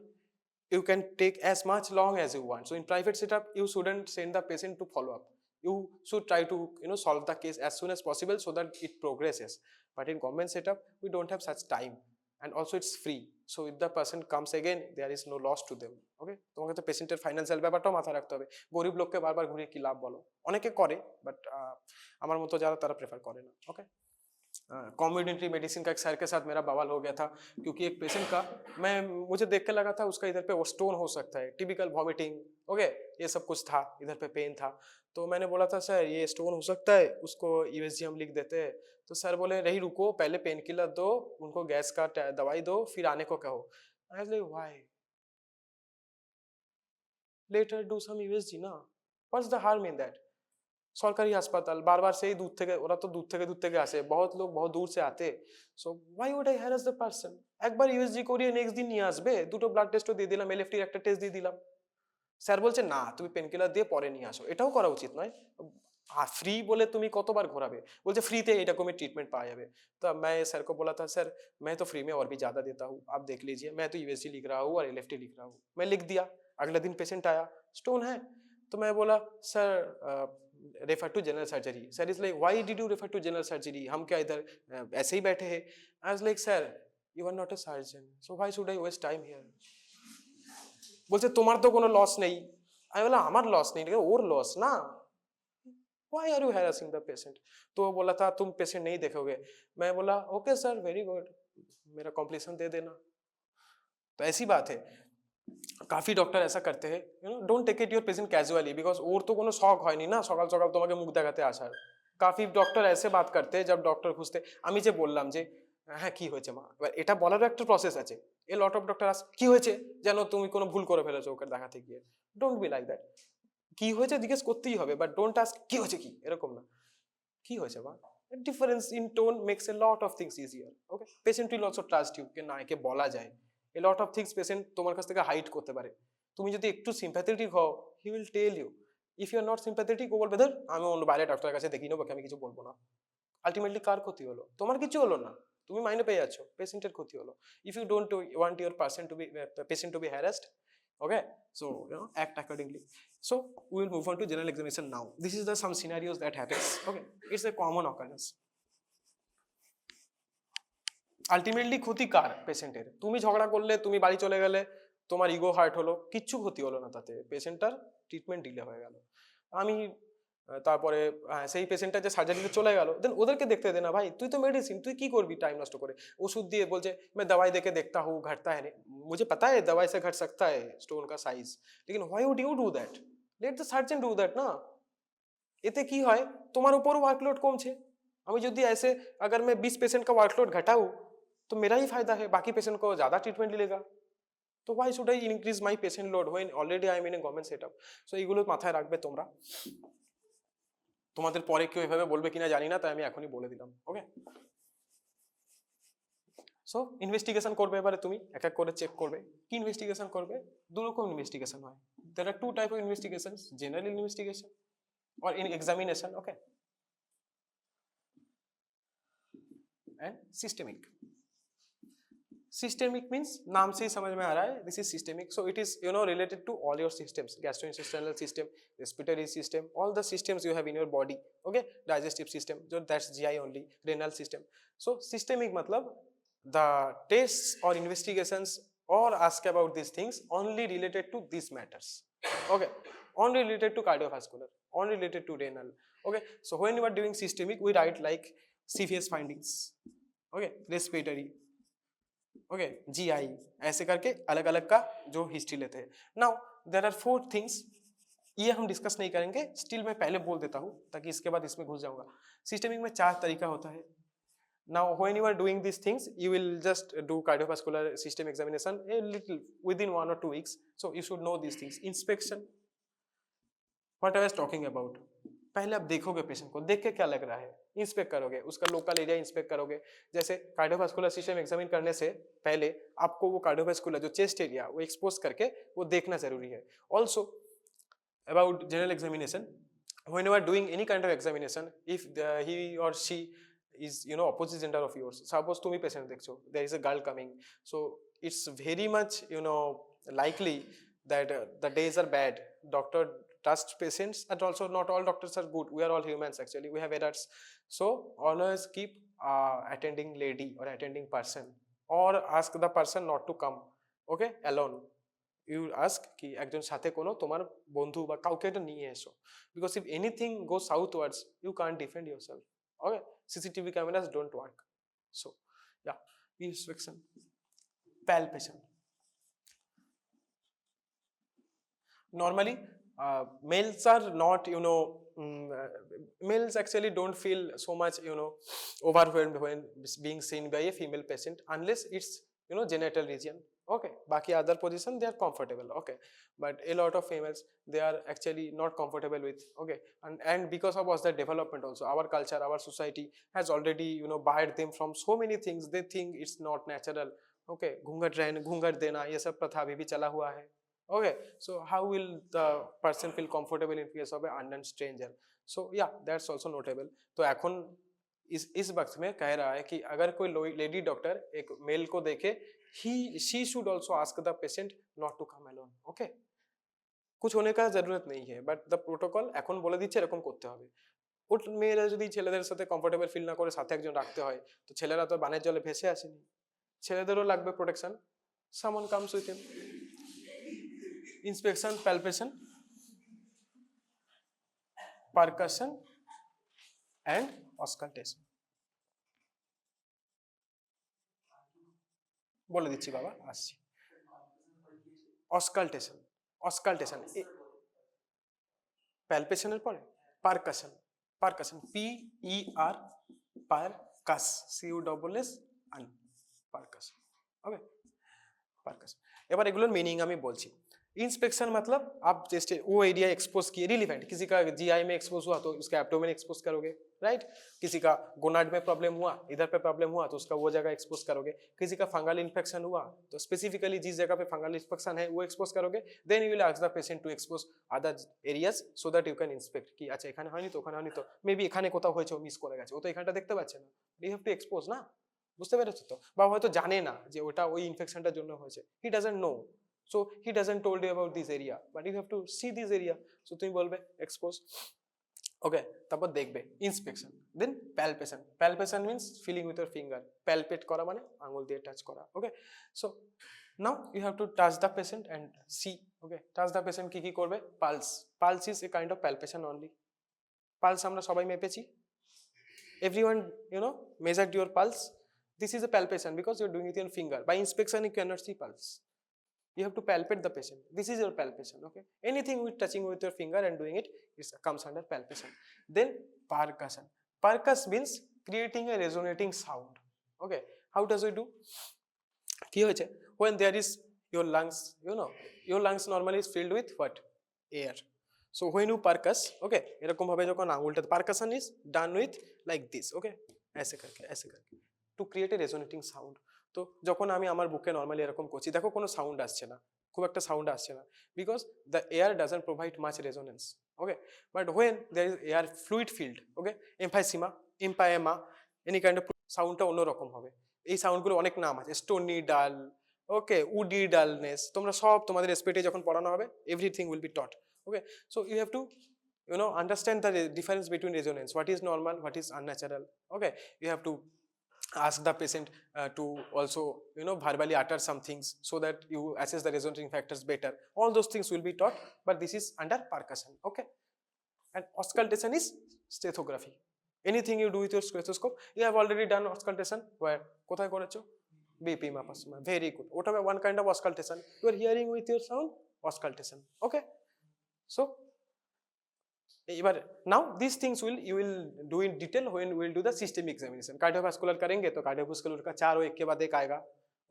you can take as much long as you want. So in private setup you shouldn't send the patient to follow up, you should try to solve the case as soon as possible so that it progresses. But in government setup we don't have such time, and also it's free, so if the person comes again there is no loss to them. Okay, তোমাকে তো পেশেন্টের financial ব্যাপারটাও মাথায় রাখতে হবে, গরিব লোককে বারবার ঘুরিয়ে কি লাভ বলো, অনেকে করে বাট আমার মতো যারা তারা প্রেফার করে না। ওকে, कम्युनिटी मेडिसिन का एक सर के साथ मेरा बवाल हो गया था, क्योंकि एक पेशेंट का मुझे देख के लगा था उसका इधर पे वो स्टोन हो सकता है, टिपिकल वॉमिटिंग, ओके ये सब कुछ था, इधर पे पेन था। तो मैंने बोला था सर ये स्टोन हो सकता है, उसको यूएसजी हम लिख देते हैं। तो सर बोले नहीं रुको, पहले पेन किलर दो, उनको गैस का दवाई दो, फिर आने को कहो। I was like why, later do some USG ना, what's the harm in that. সরকারি হাসপাতাল, বারবার সেই দূর থেকে, ওরা তো দূর থেকে আসে, বহুত লোক বহুত দূর से आते, so why would I harass the person? একবার ইউএসজি করিয়ে নেক্সট দিন নিয়ে আসবে, দুটো ব্লাড টেস্টও দিয়ে দিলাম, এলএফটির একটা টেস্ট দিয়ে দিলাম। স্যার বলছে না তুমি পেনকিলার দিয়ে পরে নিয়ে আসো, এটাও করা উচিত নয়। फ्री बोले तुम्हें কতবার ঘোরাবে, বলছে ফ্রিতে এরকমের ট্রিটমেंट पाया जाए। तो मैं सर को बोला था सर मैं तो फ्री में और भी ज्यादा देता हूँ, आप देख लीजिए, मैं तो यूएसजी लिख रहा हूँ और एलएफटी लिख रहा हूँ। मैं लिख दिया, अगले दिन पेशेंट आया, स्टोन है। तो मैं बोला sir refer to general surgery. Sir is like why did you refer to general surgery, हम क्या इधर ऐसे ही बैठे हैं? I was like sir you are not a surgeon, so why should I waste time here. বলছে তোমার তো কোনো লস নেই। আমি বললাম আমার লস নেই, ওর লস না, why are you harassing the patient? तो वो बोला था तुम पेशेंट नहीं देखोगे। मैं बोला ओके सर वेरी गुड, मेरा कॉम्प्लीसन दे देना। तो ऐसी बात है, কাফি ডক্টর ऐसा करते हैं, don't take it your patient casually, because ওর তো কোনো শখ হয়নি না সকাল সকাল তোমাকে মুখ দেখাতে আসার। কাফি ডক্টর ऐसे बात करते हैं जब डॉक्टर খুঁজতে, আমি যে বললাম যে হ্যাঁ কি হয়েছে মা, এবার এটা বলারও একটা প্রসেস আছে। এ লট অফ ডক্টর আস কি হয়েছে, যেন তুমি কোনো ভুল করে ফেলেছো ওকে দেখাতে গিয়ে। ডোন্ট বি লাইক দ্যাট, কি হয়েছে জিজ্ঞেস করতেই হবে, বাট ডোন্ট আস্ক কি হয়েছে কি, এরকম না, কি হয়েছে মা। Difference in tone makes a lot of things easier. Okay, patient will also trust you, কে না একে বলা যায়। A lot of things patient তোমার কাছ থেকে হাইড করতে পারে। তুমি যদি একটু সিম্প্যাথেটিক হও, he will tell you. If you are not sympathetic, ও বলবে ধর আমি অন্য বাইরে ডাক্তারের কাছে দেখিয়ে নেবো, আমি কিছু বলবো না। আলটিমেটলি কার ক্ষতি হলো? তোমার কিছু হলো না, তুমি মাইনে পেয়ে যাচ্ছ, পেশেন্টের ক্ষতি হলো। If you don't want your patient to be harassed, okay, so act accordingly. So we will move on to general examination now. This is the some scenarios that happens. Okay, it's a common occurrence. Ultimately ক্ষতি কার? পেশেন্টের। তুমি ঝগড়া করলে, তুমি বাড়ি চলে গেলে, তোমার ইগো হার্ট হলো, কিচ্ছু ক্ষতি হলো না, তাতে পেশেন্টটার ট্রিটমেন্ট ডিলে হয়ে গেল। আমি তারপরে সেই পেশেন্টটা যে সার্জারিতে চলে গেল, দেন ওদেরকে দেখতে দে না ভাই, তুই তো মেডিসিন, তুই কি করবি টাইম নষ্ট করে? ওষুধ দিয়ে বলছে मैं दवाई देके देखता हूँ घटता है नहीं, मुझे पता है दवाई से घट सकता है स्टोन का साइज, लेकिन why would you do that? Let the surgeon do that না। এতে কি হয়, তোমার উপর ওয়ার্কলোড কমছে। আমি যদি ऐसे अगर मैं 20 पेशेंट का वर्कलोड घटाऊं तो मेरा ही फायदा है, बाकी पेशेंट को ज्यादा ट्रीटमेंट मिलेगा। তো why should I increase my patient load when already I am in a government setup? so এগুলো মাথায় রাখবে তোমরা। তোমাদের পরে কেউ এভাবে বলবে কিনা জানি না, তাই আমি এখনই বলে দিলাম। ওকে, সো ইনভেস্টিগেশন করবে, এবারে তুমি এক এক করে চেক করবে। কি ইনভেস্টিগেশন করবে? দু রকম ইনভেস্টিগেশন হয়। there are two type of investigations, general investigation or in examination, okay, and systemic. Systemic means नाम से ही समझ में आ रहा है, this is systemic, so it is related to all your systems, gastrointestinal system, respiratory system, all the systems you have in your body, okay, digestive system, so that's GI only, renal system. So systemic मतलब the tests or investigations or ask about these things only related to these matters, okay, only related to cardiovascular, only related to renal, okay. So when you are doing systemic, we write like CVS findings, okay, respiratory, okay, GI, ऐसे करके अलग अलग का जो history लेते हैं। Now there are 4 things, ये हम डिस्कस नहीं करेंगे, स्टिल मैं पहले बोल देता हूँ ताकि इसके बाद इसमें घुस जाऊंगा। सिस्टेमिक में 4 तरीका होता है। Now when you are doing this things, you will just do cardiovascular system examination a little within 1 or 2 weeks, so you should know these things. Inspection, what I was talking about, पहले आप देखोगे patient को, देख के क्या लग रहा है, इंस्पेक्ट करोगे, उसका लोकल एरिया इंस्पेक्ट करोगे। जैसे कार्डियोवास्कुलर सिस्टम एग्जामिन करने से पहले आपको वो कार्डियोवास्कुलर जो चेस्ट एरिया वो एक्सपोज करके वो देखना जरूरी है। Also about general examination, when you are doing any kind of examination, if he or she is opposite gender of yours, suppose tumi patient dekho, there is a girl coming, so it's very much likely that the days are bad, doctor trust patients, and also not all doctors are good, we are all humans, actually we have errors. So always keep attending lady or attending person, or ask the person not to come, okay, alone. You ask কি একজন সাথে কোনো তোমার বন্ধু বা কাউকে এটা নিয়ে এসো, because if anything goes southwards you can't defend yourself, okay. CCTV cameras don't work. So yeah, inspection. Palpation. Normally males are not males actually don't feel so much overwhelmed when being seen by a female patient, unless it's genital region, okay. Baki other position they are comfortable, okay, but a lot of females they are actually not comfortable with, okay. And because of us, the development also, our culture, our society has already barred them from so many things, they think it's not natural, okay. घूंघट देना ये सब प्रथा अभी भी चला हुआ है, okay. So how will the person feel comfortable in face of an unknown stranger? So yeah, that's also notable. तो এখন इस वक्त में कह रहा है कि अगर कोई लेडी डॉक्टर एक मेल को देखे, she should also ask the patient not to come alone, okay. कुछ होने का जरूरत नहीं है, but the protocol এখন বলে দিচ্ছে এরকম করতে হবে। ওট মেয়েরা যদি ছেলেদের সাথে কমফোর্টেবল ফিল না করে সাথে একজন রাখতে হয়, তো ছেলেরা তো বানের জলে ভেসে আসেনি, ছেলেদেরও লাগবে protection. someone comes with him. Inspection, palpation, percussion and auscultation. বলে দিচ্ছি বাবা, আসছি। auscultation, auscultation palpation এর পরে percussion, percussion PER, percuss, CUSS, percussion, okay. percussion এবার এগুলোর মিনিং আমি বলছি। इंस्पेक्शन मतलब आप जैसे वो एरिया एक्सपोज किए, रिलीवेंट, किसी का जीआई में एक्सपोज हुआ तो उसका एब्डोमेन एक्सपोज करोगे, राइट। किसी का गोनाड में प्रॉब्लम हुआ, इधर पे प्रॉब्लम हुआ तो उसका वो जगह एक्सपोज करोगे। किसी का फंगल इन्फेक्शन हुआ तो स्पेसिफिकली जिस जगह पे फंगल इन्फेक्शन है वो एक्सपोज करोगे। Then you will ask the patient to expose other areas so that you can inspect कि अच्छा এখানে হয়নি তো ওখানে হয়নি তো মেবি এখানে কোথাও হয়েছে মিস করে গেছে, ও তো এখানটা দেখতে পাচ্ছে না, ইউ হ্যাভ টু এক্সপোজ না, বুঝতে পেরেছো তো। বা হয়তো জানে না যে ওটা ওই ইনফেকশনটার জন্য হয়েছে, he doesn't know, so he doesn't told you about this area but you have to see this area, so তুমি বলবে expose, okay। তারপর দেখবে inspection, then palpation, palpation means feeling with your finger, palpate করা মানে আঙ্গুল দিয়ে touch করা, okay। so now you have to touch the patient and see, okay। touch the patient কি কি করবে, pulse, pulse is a kind of palpation only, pulse আমরা সবাই মেপেছি, everyone measured your pulse, this is a palpation because you're doing it with your finger, by inspection you cannot see pulse, you have to palpate the patient, this is your palpation, okay। anything with touching with your finger and doing it, it comes under palpation. Then percussion, percuss means creating a resonating sound, okay। how does it do, কি হয়েছে, when there is your lungs, your lungs normally is filled with what, air, so when you percuss, okay, এরকম ভাবে যখন আঙ্গুলটা, percussion is done with like this, okay, ऐसे करके to create a resonating sound। তো যখন আমি আমার বুকে নরমালি এরকম করছি, দেখো কোনো সাউন্ড আসছে না, খুব একটা সাউন্ড আসছে না, because the air doesn't provide much resonance, okay. But when there is air fluid filled, okay, emphysema, empyema, any kind of সাউন্ডটা অন্যরকম হবে। এই সাউন্ডগুলো অনেক নাম আছে, স্টোনি ডাল, ওকে, উডি ডালনেস, তোমরা সব তোমাদের এসপিটি যখন পড়ানো হবে everything will be taught, okay. So you have to understand the difference between resonance, what is normal, what is unnatural, okay। you have to ask the patient to also verbally utter some things so that you assess the resonating factors better, all those things will be taught, but this is under percussion, okay। and auscultation is stethography, anything you do with your stethoscope, you have already done auscultation, where কোথায় করেছো, BP মাপার সময়, very good, ওটা one kind of auscultation, you are hearing with your sound, auscultation, okay। so एबार now these things you will do in detail when we will do the systemic examination, cardiovascular करेंगे तो cardiovascular का चारों एक के बाद एक आएगा,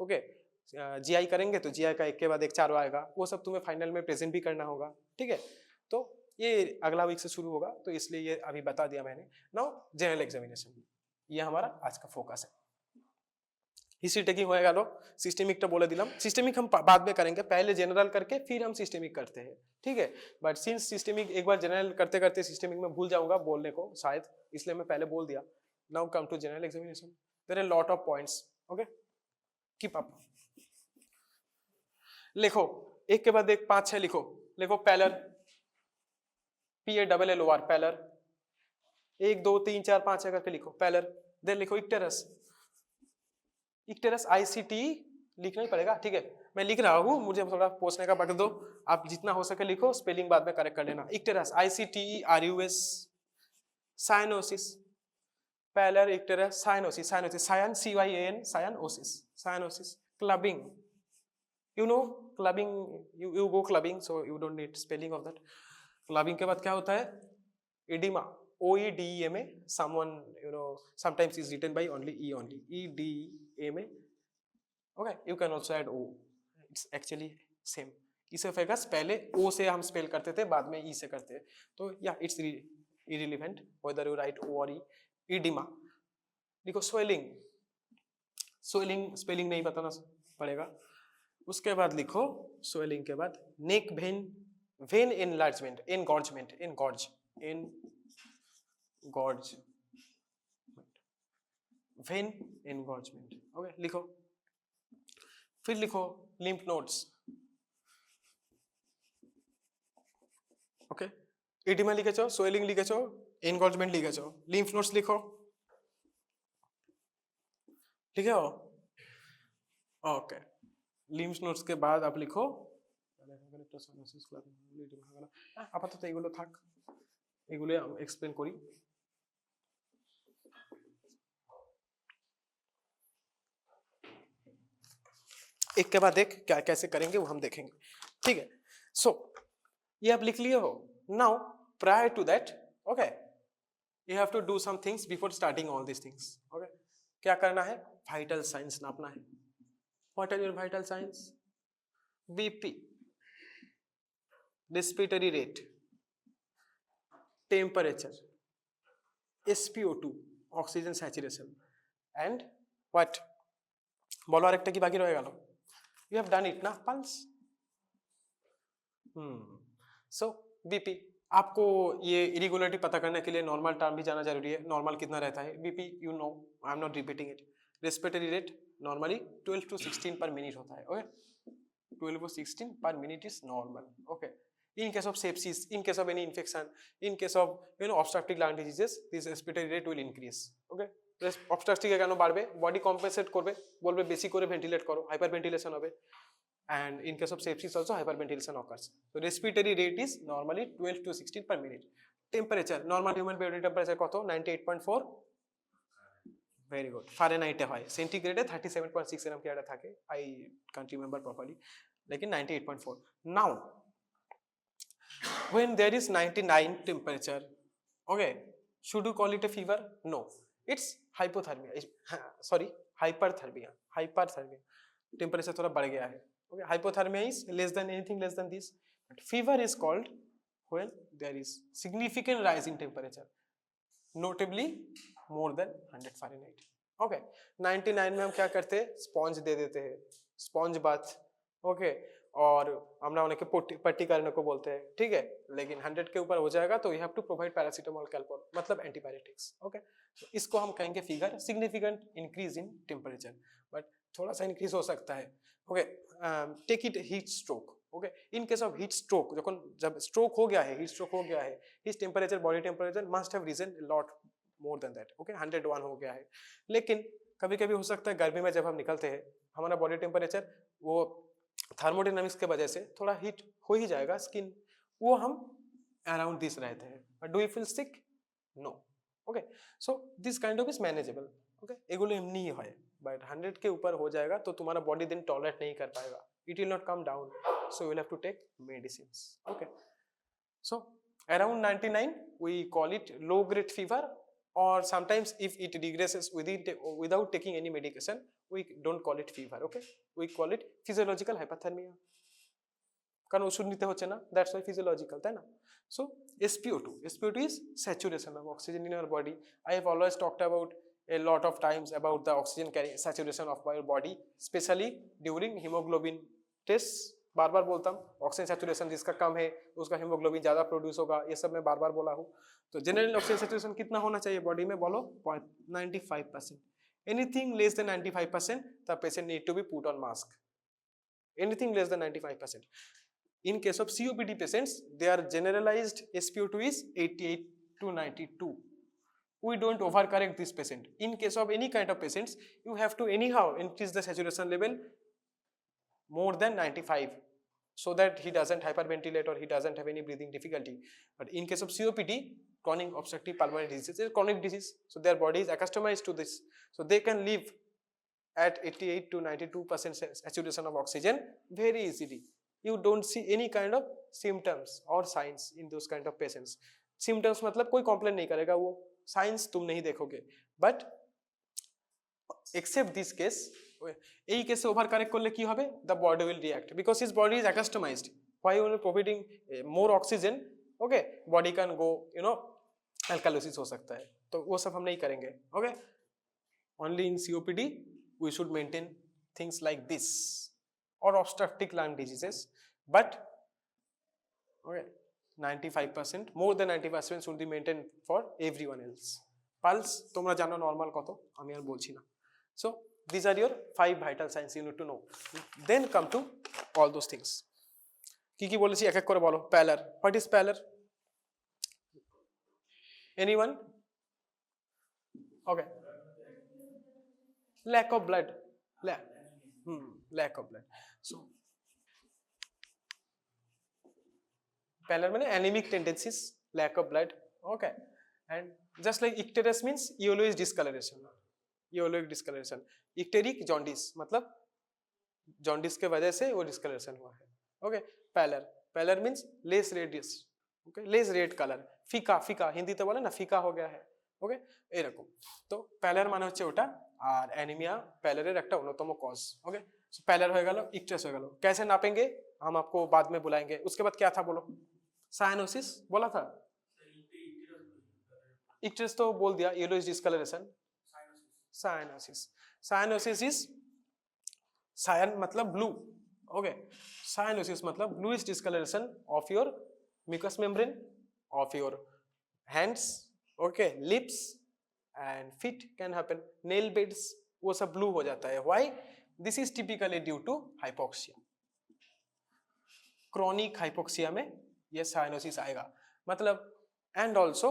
ओके। जीआई करेंगे तो जीआई का एक के बाद एक चारों आएगा, वो सब तुम्हें फाइनल में प्रेजेंट भी करना होगा, ठीक है। तो ये अगला वीक से शुरू होगा, तो इसलिए ये अभी बता दिया मैंने। नाउ जनरल एग्जामिनेशन, ये हमारा आज का फोकस है। হিস্ট্রি টেকিং হয়ে গেল, সিস্টেমিকটা বলে দিলাম। সিস্টেमिक हम बाद में करेंगे, पहले जनरल करके फिर हम सिस्टेमिक करते हैं, ठीक है। बट सिंस सिस्टेमिक एक बार जनरल करते करते सिस्टेमिक में भूल जाऊंगा बोलने को शायद, इसलिए मैं पहले बोल दिया। Now come to general examination, there are lot of points, okay keep up. लिखो एक के बाद एक 5-6 लिखो। लिखो पैलर, PALLOR पैलर, 1 2 3 4 5 6 करके लिखो पैलर। देन लिखो इक्टेरस, इक्टेरस ICT लिखना ही पड़ेगा, ठीक है। मैं लिख रहा हूँ, मुझे थोड़ा पूछने का वक्त दो, आप जितना हो सके लिखो, स्पेलिंग बाद में करेक्ट कर लेना। Icterus ICTERUS, cyanosis, pallor icterus, cyanosis, cyanosis, cyan CYAN, cyanosis, cyanosis. Clubbing, you know clubbing, you go clubbing so you don't need spelling of that। clubbing के बाद क्या होता है? edema, OEDEMA, someone you know sometimes is written by only E only, EDEMA, okay, you can also add O, it's actually same। Oesophagus पहले O से हम spell करते थे, बाद में E से करते हैं, तो या it's irrelevant whether you write O or E। edema लिखो। swelling, swelling स्पेलिंग नहीं बताना पड़ेगा। उसके बाद लिखो स्वेलिंग के बाद neck vein, vein enlargement, engorgement, engorge, engorge, vein engorgement, okay लिखो। फिर लिखो लिम्फ नोड्स, ओके। एडिमा लिखेছো, स्वेलिंग लिखेছো, एनगॉर्जमेंट लिखेছো, लिम्फ नोड्स लिखो, लिखे हो? ओके। লিম্ফ নোডস के बाद आप लिखो আপাতত এগুলো থাক, এগুলো এক্সপ্লেন করি। एक के बाद एक क्या कैसे करेंगे वो हम देखेंगे, ठीक है। सो ये आप लिख लिए हो। Now prior to that, okay, you have to do some things before starting all this things, okay. क्या करना है? वाइटल साइंस नापना है। What are your vital signs? BP, respiratory rate, temperature, SpO2, oxygen saturation, and what? বলো আরেকটা কি বাকি রয়ে গেল? You have done it না? Pulse। So BP, आपको ये इरेगुलरिटी पता करने के लिए नॉर्मल टर्म भी जाना जरूरी है। नॉर्मल कितना रहता है? BP you know, I am not repeating it। Respiratory rate normally 12 to 16 पर मिनट होता है, okay. 12 to 16 per minute is normal, okay। In case of sepsis, in case of any infection, in case of obstructive lung diseases, this respiratory rate will increase, okay। obstructive কেন বাড়বে? Body compensate করবে, বলবে বেশি করে ventilate করো, hyper ventilation হবে। and in case of sepsis also hyperventilation occurs। so respiratory rate is normally 12 to 16 per minute। temperature, normal human body temperature কত? 98.4, very good। ফারেনহাইটে হয়, সেন্টিগ্রেডে 37.6 এরকম কি একটা থাকে, আই কান্ট রিমেম্বার প্রপারলি, लेकिन 98.4। now when there is 99 temperature, okay, should you call it a fever? No, it's hypothermia, sorry, hyperthermia, hyperthermia, temperature थोड़ा बढ़ गया है, okay। hypothermia is less than anything less than this, but fever is called when there is significant rise in temperature, notably more than 100 Fahrenheit, okay। 99 में हम क्या करते हैं? Sponge दे देते हैं, स्पॉन्ज बाथ, ओके। और আমরা অনেকে पट्टी करने को बोलते हैं, ठीक है। लेकिन 100 के ऊपर हो जाएगा तो you have to provide paracetamol, Calpol, मतलब एंटीपायरेटिक्स, ओके। इसको हम कहेंगे figure, significant increase in temperature, but थोड़ा सा इंक्रीज हो सकता है, okay. Take it heat stroke, okay. In case of heat stroke, जब स्ट्रोक हो गया है, हीट स्ट्रोक हो गया है, his temperature, body temperature must have reason lot more than that, okay. 101 हो गया है। लेकिन कभी कभी हो सकता है गर्मी में जब हम निकलते हैं, हमारा बॉडी टेम्परेचर वो थर्मोडायनामिक्स के वजह से थोड़ा हीट हो ही जाएगा, स्किन, वो हम अराउंड दिस रहते हैं, but do you feel sick? No, okay. So this kind of is manageable, okay. एগুলো এমনি ही হয়, बट 100 के ऊपर हो जाएगा तो तुम्हारा बॉडी दिन टॉलरेट नहीं कर पाएगा, it will not come down, so you will have to take medicines, okay. So around 99 we call it low grade fever, or sometimes if it regresses without taking any medication, we don't call it fever, okay। we call it physiological hypothermia, কারণ ওষুধ নিতে হচ্ছে না, that's why physiological, তাই না। so SpO2 is saturation of oxygen in our body। I have always talked about a lot of times about the oxygen carrying saturation of my body, especially during hemoglobin tests. बार बार बोलता हूँ oxygen saturation जिसका कम है उसका haemoglobin ज्यादा produce होगा, ये सब मैं बार बार बोला हूँ. तो जनरल ऑक्सीजन सैचुरेशन कितना होना चाहिए बॉडी में, बोलो 95%. Anything less than 95% the patient need to be put on mask. Anything less than 95%. In case of COPD patients, their generalized SpO2 is 88 to 92. We don't overcorrect this patient. In case of any kind of patients, you have to anyhow increase the saturation level more than 95 so that he doesn't hyperventilate or he doesn't have any breathing difficulty. But in case of COPD, chronic obstructive pulmonary disease is a chronic disease, so their body is accustomed to this, so they can live at 88 to 92% saturation of oxygen very easily. You don't see any kind of symptoms or signs in those kind of patients. Symptoms मतलब कोई complain नहीं करेगा वो, signs तुम नहीं देखोगे. But except this case, এই কেসে ওভার কারেক্ট করলে কি হবে, the body will react because his body is accustomed. Why you are providing more oxygen, okay, body can go, you know, alkalosis हो सकता है, तो वो सब हम नहीं करेंगे. Okay, only in COPD we should maintain things like this or obstructive lung diseases. But okay, 95%, more than 95% should be maintained for everyone else. Pulse তোমরা জানো নরমাল কত, আমি আর বলছি না. So these are your 5 vital signs you need to know. Then come to all those things. কি কি বলেছি এক এক করে বলো. pallor, what is pallor? Anyone? Okay, lack of blood. Lack of blood. So pallor means anemic tendencies, lack of blood. Okay, and just like icterus means yellowish discoloration, yellowish discoloration. Icteric jaundice मतलब jaundice के वजह से वो discoloration हुआ है. Okay, pallor, pallor means less radius, okay, less red color. ফিকা, ফিকা হিন্দি তো বলে না ফিকা हो गया है. ওকে, এরকম. তো প্যালার মানে হচ্ছে ওটা, আর অ্যানিমিয়া প্যালারের একটা অন্যতম কজ. ওকে, सो पैलर हो गया, इक्टेस हो गया. कैसे नापेंगे हम आपको बाद में बुलाएंगे. उसके बाद क्या था बोलो, साइनोसिस बोला था, इक्टेस तो बोल दिया, yellowish discoloration. Cyanosis, cyanosis is cyan मतलब ब्लू. ओके, साइनोसिस मतलब bluish discoloration of your mucous membrane of your hands, okay, lips and feet can happen, nail beds, वो सब ब्लू हो जाता है. Why? This is typically due to hypoxia. Chronic hypoxia में ये cyanosis आएगा. मतलब and also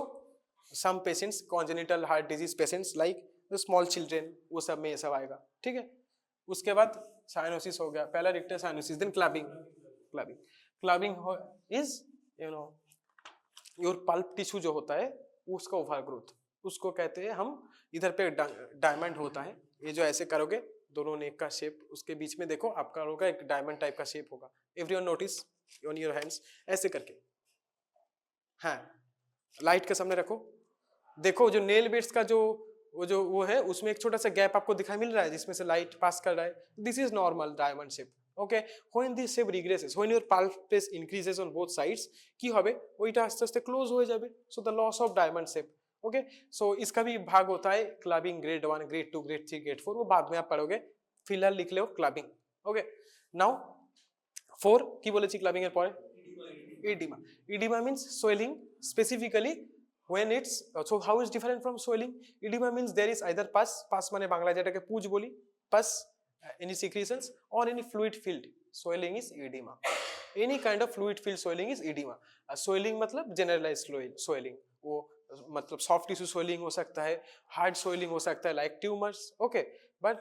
some patients congenital heart disease patients like small children, वो सब में ये सब आएगा. ठीक है, उसके बाद साइनोसिस हो गया, पहला icterus cyanosis, then clubbing. Clubbing, clubbing is you know your pulp tissue जो होता है उसका ओवर ग्रोथ, उसको कहते हैं हम. इधर पे डायमंड होता है, ये जो ऐसे करोगे दोनों नेक का शेप, उसके बीच में देखो आपका होगा एक डायमंड टाइप का शेप होगा. Everyone notice on your hands, ऐसे करके. हाँ, लाइट के सामने रखो, देखो जो नेल बेड्स का जो वो है उसमें एक छोटा सा गैप आपको दिखाई मिल रहा है जिसमें से लाइट पास कर रहा है. This is normal diamond shape. Okay, when this shape regresses, when your pulp space increases on both sides, কি হবে ওইটা আস্তে আস্তে ক্লোজ হয়ে যাবে. So the loss of diamond shape. Okay, so इसका भी भाग होता है clubbing grade 1, grade 2, grade 3, grade 4, वो बाद में आप पढ़ोगे, फिलहाल लिख लो क्लबिंग. ओके, नाउ 4 কি বলেছি ক্লাবিং এর পরে, edema. Edema means swelling, specifically when it's so how is different from swelling. Edema means there is either pus, pus মানে বাংলা যেটাকে পুজ বলি, pus, any secretions or any fluid filled swelling is edema. Any kind of fluid filled swelling is edema. Swelling मतलब generalized swelling, वो मतलब soft tissue swelling हो सकता है, हार्ड स्वेलिंग हो सकता है like tumours. Okay, but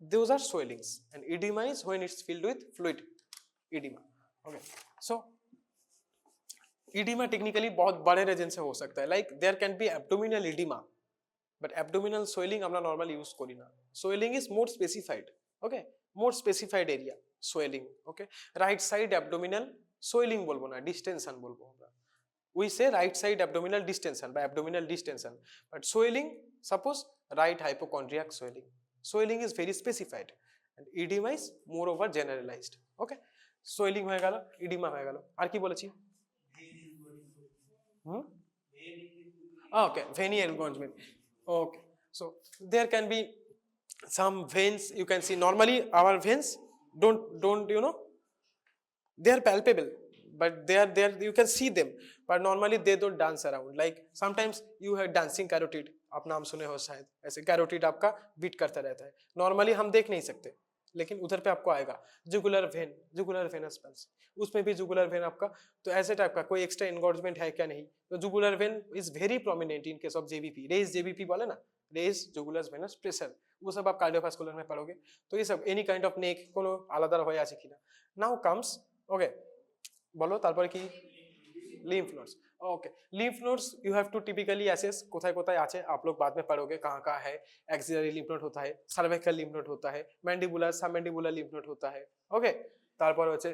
those are swellings and edema is when it's filled with fluid, edema. Okay, so edema technically बहुत बड़े रीजन से हो सकता है, like there can be abdominal edema, but abdominal swelling আমরা নরমালি ইউজ করি না. swelling is more specified. Okay, more specified area swelling. Okay, right side abdominal swelling বলবো না, ডিস্টেনশন বলবো আমরা. We say right side abdominal distension by abdominal distension, but swelling, suppose right hypochondriac swelling. Swelling is very specified and edema is moreover generalized. Okay, swelling হয়ে গেল, edema হয়ে গেল, আর কি বলেছি? Okay, veiny engorgement. Okay, So there can be some veins you can see. Normally our veins don't they are palpable, but they are there, you can see them, but normally they don't dance around. Like sometimes you have dancing carotid, आप नाम सुने हो शायद, ऐसे carotid आपका beat करता रहता है, नॉर्मली हम देख नहीं सकते, लेकिन उधर पे आपको आएगा jugular vein, jugular venous pulse, उसमें भी जुगुलर वेन आपका, तो ऐसे टाइप का कोई एक्स्ट्रा एनगॉर्जमेंट है क्या नहीं, तो jugular vein is very prominent in case of JVP, raise JVP बोले ना, रेज जुगुलर वेनस प्रेशर, वो सब आप कार्डियोवास्कुलर में पढ़ोगे, तो ये सब एनी काइंड ऑफ नेक কোনো আলাদা হয়ে আছে কিনা। নাও কামস ওকে, বলো তারপরে কি, lymph nodes। Okay, lymph nodes you have to typically assess কোথায় কোথায় আছে, आप लोग बाद में पढ़ोगे कहाँ कहाँ है, एक्सिलरी lymph node होता है, cervical lymph node होता है, mandibular submandibular lymph node होता है, ओके, তারপর হচ্ছে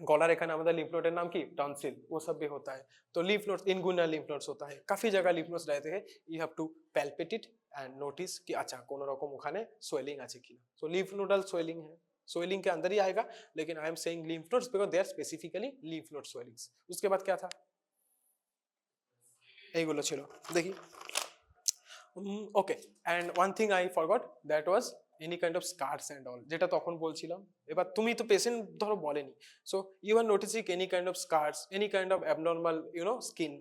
গলার এখানে আমাদের lymph node এর नाम কি, टॉन्सिल, वो सब भी होता है, तो lymph nodes inguinal lymph nodes होता है, काफी जगह lymph nodes रहते हैं, you have to palpate it and notice कि अच्छा কোনো রকম ওখানে swelling আছে কিনা, so lymph nodal swelling है, सोइलिंग के अंदर ही आएगा, लेकिन I am saying lymph nodes because they are specifically lymph node swellings। उसके बाद क्या था, এইগুলো ছিল দেখি, okay, and one thing I forgot that was any kind of scars and all, যেটা তখন বলছিলাম, এবার তুমি তো পেশেন্ট ধরো বলেনি, so you are noticing any kind of scars, any kind of abnormal skin,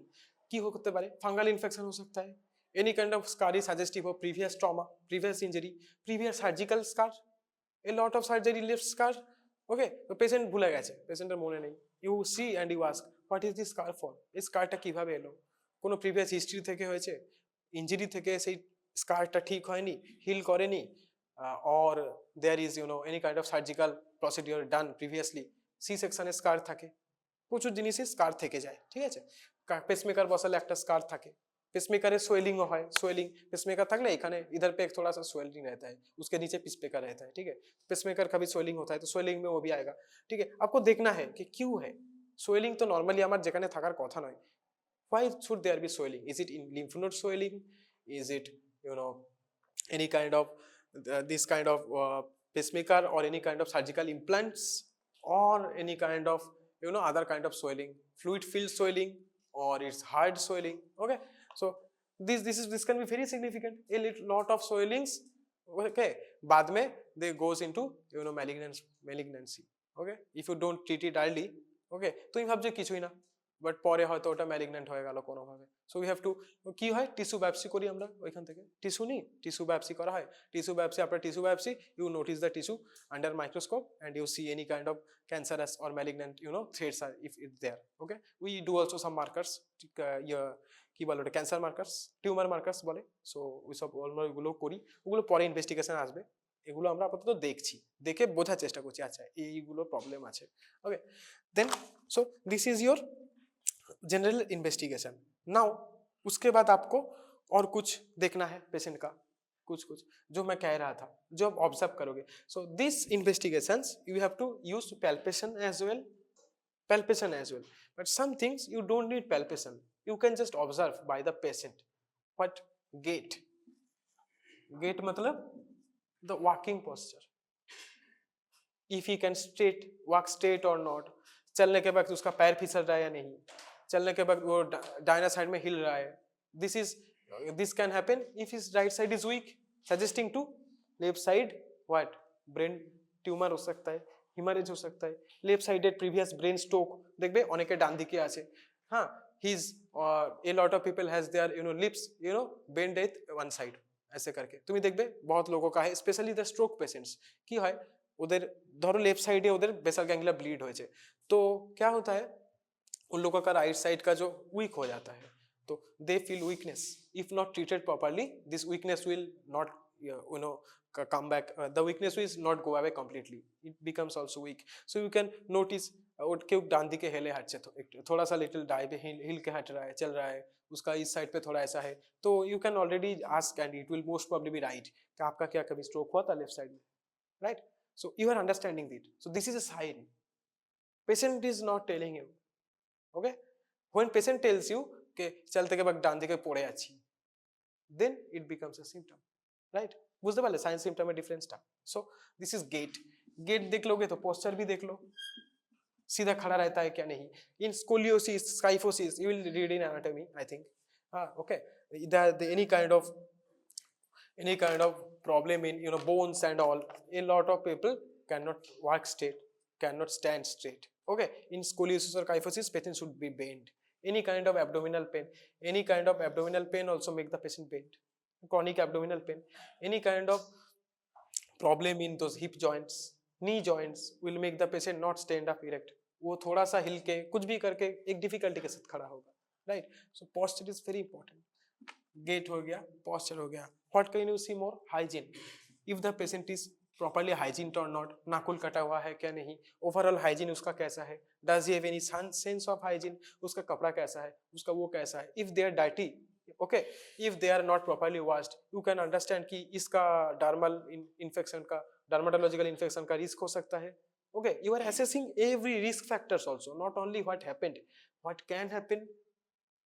কি হতে পারে, ফাঙ্গাল ইনফেকশন हो सकता है, any kind of scar is suggestive of previous trauma, previous injury, previous surgical scar, a lot of surgery left scar, okay, তো patient ভুলে গেছে, পেশেন্টের মনে নেই, you see and you ask what is this scar for, এই স্কারটা কিভাবে এলো, কোনো প্রিভিয়াস হিস্ট্রি থেকে হয়েছে, ইনজুরি থেকে সেই স্কারটা ঠিক হয়নি, হিল করেনি, or there is any kind of surgical procedure done previously, C সেকশনে স্কার থাকে, প্রচুর জিনিসে স্কার থেকে যায়, ঠিক আছে, পেসমেকার বসালে একটা স্কার থাকে, पेसमेकर है, स्वेलिंग है, स्वेलिंग पेसमेकर थकले एखाने इधर पे एक थोड़ा सा स्वेलिंग रहता है, उसके नीचे पिसपेकर रहता है, ठीक है, पेसमेकर का भी स्वेलिंग होता है, तो स्वेलिंग में वो भी आएगा, ठीक है, आपको देखना है कि क्यों है स्वेलिंग, तो नॉर्मली আমার যেখানে থাকার কথা নয়, why should there be swelling, is it in lymph node swelling, is it any kind of this kind of pacemaker or any kind of surgical implants or any kind of other kind of swelling, fluid filled swelling or it's hard swelling, okay, so this can be very significant, a lot of swellings, okay, बाद में they goes into malignancy, okay, if you don't treat it early, okay, তুমি ভাবছো কিছুই না, but পরে হয়তো ওটা malignant হয়ে গেল কোনোভাবে, সো উই হ্যাভ টু, কি হয়, টিস্যু বায়োপসি করি আমরা ওইখান থেকে, টিস্যু নি, টিস্যু বায়োপসি করা হয়, টিস্যু বায়োপসি, আপনার tissue biopsy, you notice the tissue under microscope and you see any kind of cancerous or malignant threads are if it's there, okay, we do also some markers, কি বলে ওটা, cancer markers, tumour markers বলে, so ওই সব ওগুলো করি, ওগুলো পরে ইনভেস্টিগেশন আসবে, এগুলো আমরা আপাতত দেখছি, দেখে বোঝার চেষ্টা করছি আচ্ছা এইগুলো প্রবলেম আছে, okay, then so this is your general investigation. Now उसके बाद आपको और कुछ देखना है पेशेंट का, कुछ जो मैं कह रहा था, जो आप ऑब्जर्व करोगे, so this investigations you have to use palpation as well, but some things you don't need palpation, you can just observe by the patient, what gait मतलब the walking posture, if he can walk straight or not, चलने के बाद उसका पैर फिसल रहा है या नहीं, चलने के बाद वो डायना साइड में हिल रहा है, this can happen if his right side is weak, suggesting to left side what, brain tumor हो सकता है, hemorrhage हो सकता है, left sided previous brain stroke देखबे অনেকে ডান দিকে আছে, हाँ, he's a lot of people has their lips bend at one side, ऐसे करके তুমি দেখবে बहुत लोगों का है, स्पेशली द स्ट्रोक पेशेंट्स, কি হয় ওদের ধরো লেফট সাইডে ওদের বেসাল গ্যাংলিয়া ব্লিড হয়েছে, तो क्या होता है उन लोगों का राइट साइड का जो वीक हो जाता है, तो they feel weakness, if not treated properly this weakness will not come back, the weakness will not go away completely, it becomes also weak, so you can notice केव डान दिके हिले हाथ तो थोड़ा सा लिटिल डाई पे हिल के हट रहा है, चल रहा है, उसका इस साइड पे थोड़ा ऐसा है, तो you can already ask and it will most probably be right कि आपका क्या कभी स्ट्रोक हुआ था लेफ्ट साइड में, right, so you are understanding it, so this is a sign, patient is not telling you, okay, when patient tells you ke chalte ke bag dan dike pore achi, then it becomes a symptom, right, বুঝতে পারলে sign সিম্পটমের ডিফারেন্সটা, so this is gate देख लोगे तो posture भी देख लो, सीधा खड़ा रहता है क्या नहीं, in scoliosis kyphosis you will read in anatomy I think, okay, any kind of any kind of problem in bones and all, a lot of people cannot walk straight, cannot stand straight. Okay, in scoliosis or kyphosis, patient should be bent. Any kind of abdominal pain, any kind of abdominal pain also make the patient bent. Chronic abdominal pain, any kind of problem in those hip joints, knee joints will make the patient not stand up erect. वो थोड़ा सा हिल के कुछ भी करके एक difficulty के साथ खड़ा होगा, right? So posture is very important. Gait हो गया, पोस्चर हो गया. What can you see more? Hygiene. If the patient is properly hygiene और नॉट, नाखून कटा हुआ है क्या नहीं, ओवरऑल हाइजीन उसका कैसा है, does he have any sense of hygiene, उसका कपड़ा कैसा है, उसका वो कैसा है. इफ दे आर डाइटी, okay, if they are not properly washed, you can understand कि इसका dermal infection का, dermatological infection का risk हो सकता है. Okay, you are assessing every risk factors also, not only what happened, what can happen.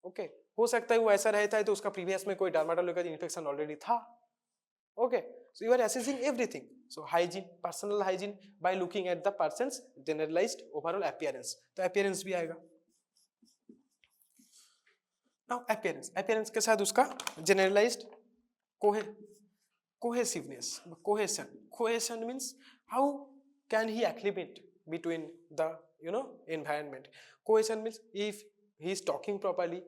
Okay, हो सकता है वो ऐसा रहता है तो उसका previous में कोई dermatological infection already था. Okay, so you are assessing everything. So hygiene, personal hygiene by looking at the person's generalized overall appearance. तो appearance भी आएगा. Now appearance के साथ उसका generalized cohesiveness, cohesion means how can he acclimate between the environment. Cohesion means if he is talking properly,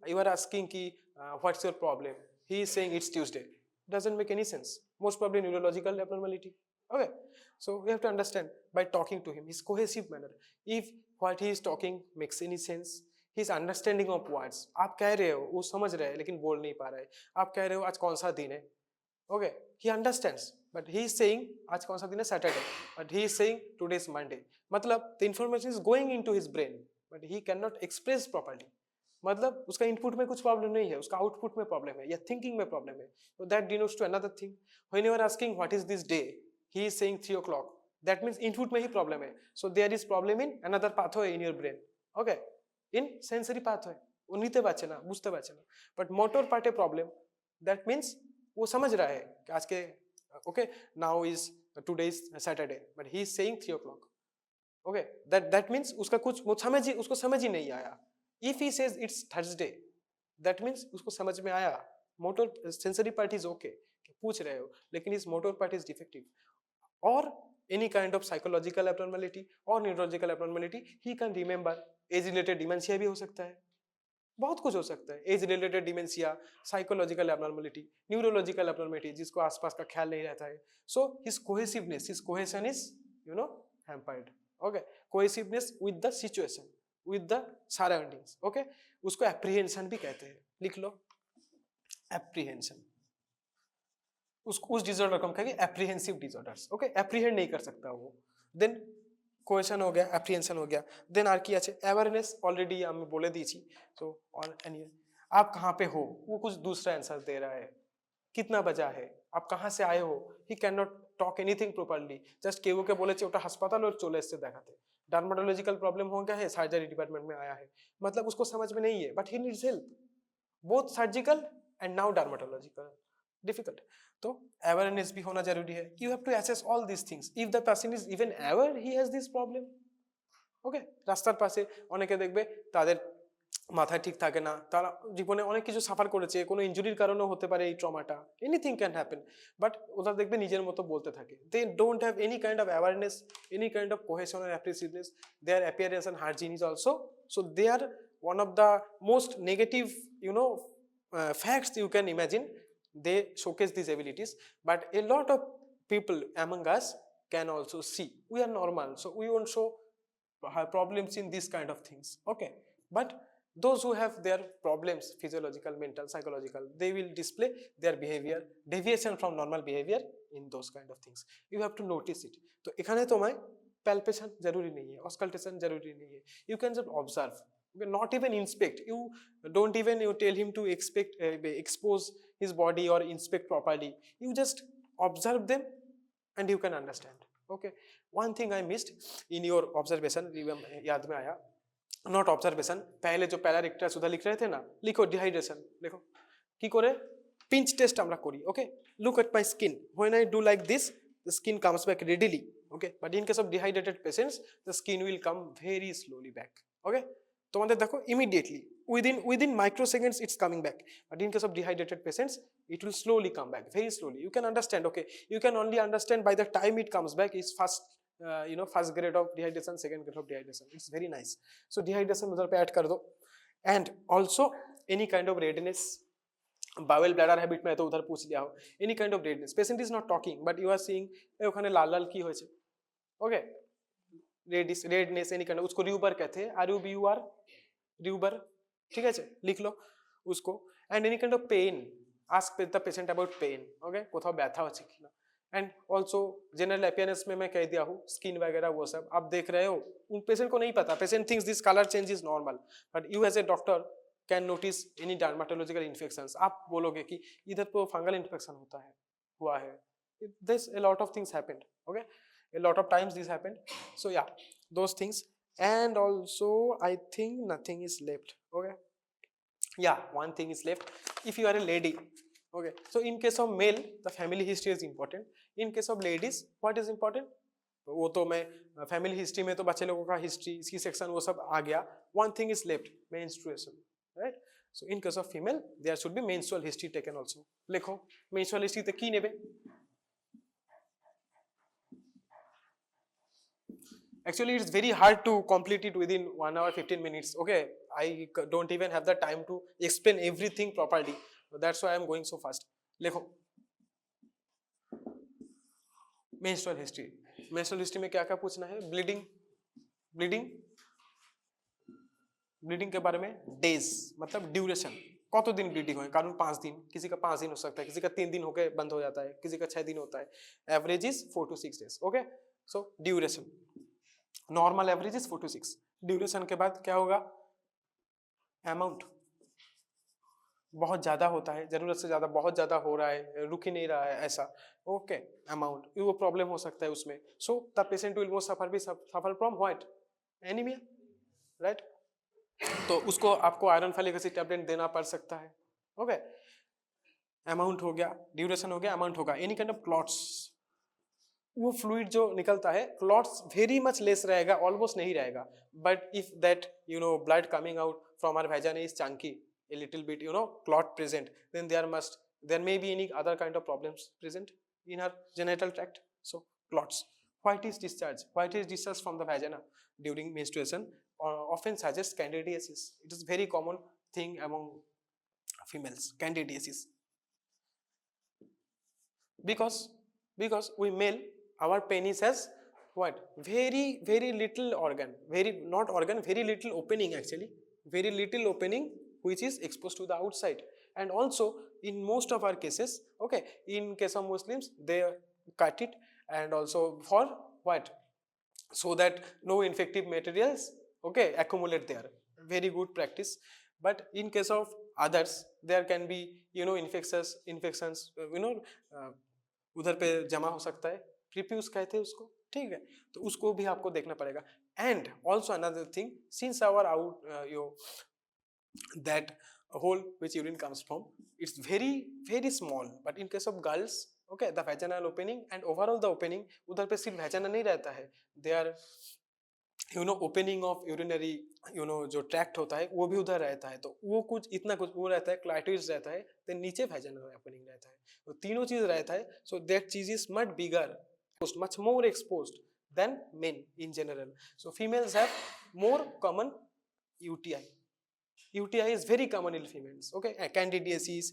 you are asking ki what's your problem, he is saying it's Tuesday, doesn't make any sense, most probably neurological abnormality. Okay, so we have to understand by talking to him his cohesive manner, if what he is talking makes any sense, his understanding of words. आप कह रहे हो वो समझ रहे हैं लेकिन बोल नहीं पा रहा है. आप कह रहे हो आज कौन सा दिन है, okay, he understands but he is saying आज कौन सा दिन है, Saturday, but he is saying today is Monday. मतलब the information is going into his brain but he cannot express properly. मतलब उसका इनपुट में कुछ प्रॉब्लम नहीं है, उसका आउटपुट में प्रॉब्लम है या थिंकिंग में प्रॉब्लम है. So that denotes to another thing. When you are asking what is this day, he is saying 3 o'clock. That means input में ही प्रॉब्लम है. So there is problem in another pathway in your brain. Okay, in sensory pathway वो নিতে পারছে না, বুঝতে পারছে না. But motor part a problem. That means वो समझ रहा है कि आज के okay now is today is Saturday but he is saying 3 o'clock. Okay, that means उसका कुछ वो उसको समझ ही नहीं आया. If he says it's Thursday, that means उसको समझ में आया. Motor sensory part is okay, पूछ रहे हो, लेकिन his motor part is defective. Or any kind of psychological abnormality or neurological abnormality he can remember. Age related dementia भी हो सकता है, बहुत कुछ हो सकता है. Age related dementia, psychological abnormality, neurological abnormality जिसको आसपास का ख्याल नहीं रहता है. So his cohesiveness, his cohesion is hampered. Okay, cohesiveness with the situation, with the surroundings. Okay, उसको एप्रीहेंशन भी कहते हैं. लिख लो एप्रीहेंशन. उस डिसऑर्डर को हम कहेंगे एप्रीहेंसिव डिसऑर्डर्स. ओके, एप्रीहेंड नहीं कर सकता वो. देन कोहेशन हो गया, एप्रीहेंशन हो गया. देन আর কি আছে? অ্যাওয়ারনেস অলরেডি আমি বলে দিয়েছি. সো অন एनी आप कहाँ पे हो, वो कुछ दूसरा आंसर दे रहा है. कितना बजा है, आप कहाँ से आए हो, he can not talk anything properly. Just কেউ কে বলেছে ওটা হাসপাতাল और চলে এসেছে দেখাতে. डार्मेटोलॉजिकल प्रॉब्लम हो गया है, सर्जरी डिपार्टमेंट में आया है, मतलब उसको समझ में नहीं है but he needs help. Both surgical and now dermatological. Difficult. तो अवेयरनेस भी होना जरूरी है. You have to assess all this things. If the person is even aware he has this problem. Okay, রাস্তার পাশে অনেকে দেখবে তাদের মাথা ঠিক থাকে না, তারা জীবনে অনেক কিছু সাফার করেছে, কোনো ইনজুরির কারণেও হতে পারে এই ট্রমাটা, এনিথিং ক্যান হ্যাপেন, বাট ওরা দেখবে নিজের মতো বলতে থাকে. They don't have any kind of awareness, any kind of cohesion and apprehensiveness. Their appearance and hygiene is also, so they are one of the most negative facts you can imagine. They showcase these abilities, but a lot of people among us can also see. We are normal, so we won't show problems in these kind of things. Okay, but those who have their problems, physiological, mental, psychological, they will display their behavior deviation from normal behavior in those kind of things. You have to notice it. तो এখানে তোমায় palpation जरूरी नहीं है, auscultation जरूरी नहीं है. You can just observe, not even inspect. You don't even tell him to expose his body or inspect properly. You just observe them and you can understand. Okay, one thing I missed in your observation, याद में आया, not observation, पहले जो para Richter सुधा लिख रहे थे ना, लिखो डिहाइड्रेशन. देखो की करे, pinch test আমরা করি. Okay, look at my skin. When I do like this, the skin comes back readily. Okay, but in case of dehydrated patients, the skin will come very slowly back. Okay, তোমাদের দেখো immediately within microseconds it's coming back, but in case of dehydrated patients it will slowly come back, very slowly. You can understand, okay, you can only understand by the time it comes back is first first grade of dehydration, second grade of dehydration. It's very nice. So dehydration उधर पे add कर दो. And also any kind of redness, bowel bladder habit में तो उधर पूछ लिया हो, any kind of redness, patient is not talking but you are seeing ওখানে লাল লাল কি হয়েছে, okay, redness any kind of, उसको রিউবার कहते हैं, RUBUR, রিউবার, ঠিক আছে, লিখ লো उसको. And any kind of pain, ask the patient about pain, okay, কোথাও ব্যথা হচ্ছে কিনা. एंड ऑल्सो जनरल अपीयरेंस में मैं कह दिया हूँ, स्किन वगैरह वो सब आप देख रहे हो, उन पेशेंट को नहीं पता, patient thinks this colour change is normal, but you as a doctor can notice any dermatological infections. आप बोलोगे कि इधर तो फंगल इन्फेक्शन होता है, हुआ है, this a lot of things happened, okay, a lot of times this happened. So yeah, those things. And also I think nothing is left, okay, yeah, one thing is left. If you are a lady, okay, so in case of male the family history is important. In case of ladies what is important, वो तो मैं family history में तो बच्चे लोगों का history, C section वो सब आ गया. One thing is left, menstruation, right. So in case of female there should be menstrual history taken also. लिखो मेंस्ट्रुअल हिस्ट्री ते की नेबे. Actually it's very hard to complete it within 1 hour 15 minutes, okay, I don't even have the time to explain everything properly, that's why I am going so fast. लिखो menstrual history. Menstrual history में क्या क्या पूछना है, bleeding, bleeding के बारे में, days मतलब ड्यूरेशन, कत दिन ब्लीडिंग हो, कानून 5 दिन, किसी का 5 दिन हो सकता है, किसी का 3 दिन होके बंद हो जाता है, किसी का 6 दिन होता है, average is 4 to 6 days, okay. So duration, normal average is 4 to 6. Duration के बाद क्या होगा, अमाउंट, बहुत ज्यादा होता है, जरूरत से ज्यादा, बहुत ज्यादा हो रहा है, रुक ही नहीं रहा है, ऐसा, ओके, अमाउंट, वो प्रॉब्लम हो सकता है उसमें. So the patient will most suffer from what, anaemia, right. तो उसको आपको आयरन फॉलिक एसिड टैबलेट देना पड़ सकता है, ओके. अमाउंट हो गया, ड्यूरेशन हो गया, अमाउंट होगा. एनी काइंड ऑफ क्लॉट्स, वो फ्लूइड जो निकलता है, क्लॉट्स वेरी मच लेस रहेगा, ऑलमोस्ट नहीं रहेगा, but if that blood coming out from our vagina is chunky, a little bit clot present, then there may be any other kind of problems present in our genital tract. So clots. White is discharge from the vagina during menstruation often suggests candidiasis. It is very common thing among females, candidiasis, because we male, our penis has what, very little organ, very little opening, actually very little opening which is exposed to the outside. And also in most of our cases, okay, in case of Muslims they cut it, and also for what, so that no infective materials, okay, accumulate there, very good practice. But in case of others there can be infections उधर पे जमा हो सकता है, prepuce कहते हैं उसको, ठीक है, तो उसको भी आपको देखना पड़ेगा. And also another thing, since our out that hole which urine comes from, it's very small, but in case of girls, okay, the vaginal opening and overall the opening, उधर पे सिर्फ vagina नहीं रहता है, they are opening of urinary जो tract होता है वो भी उधर रहता है, तो वो कुछ इतना कुछ वो रहता है, clitoris रहता है, then नीचे vaginal opening रहता है, तो तीनों चीज रहता है. so that cheese is much bigger, much more exposed than men in general. So females have more common UTI. UTI is very common in females, okay, candidiasis,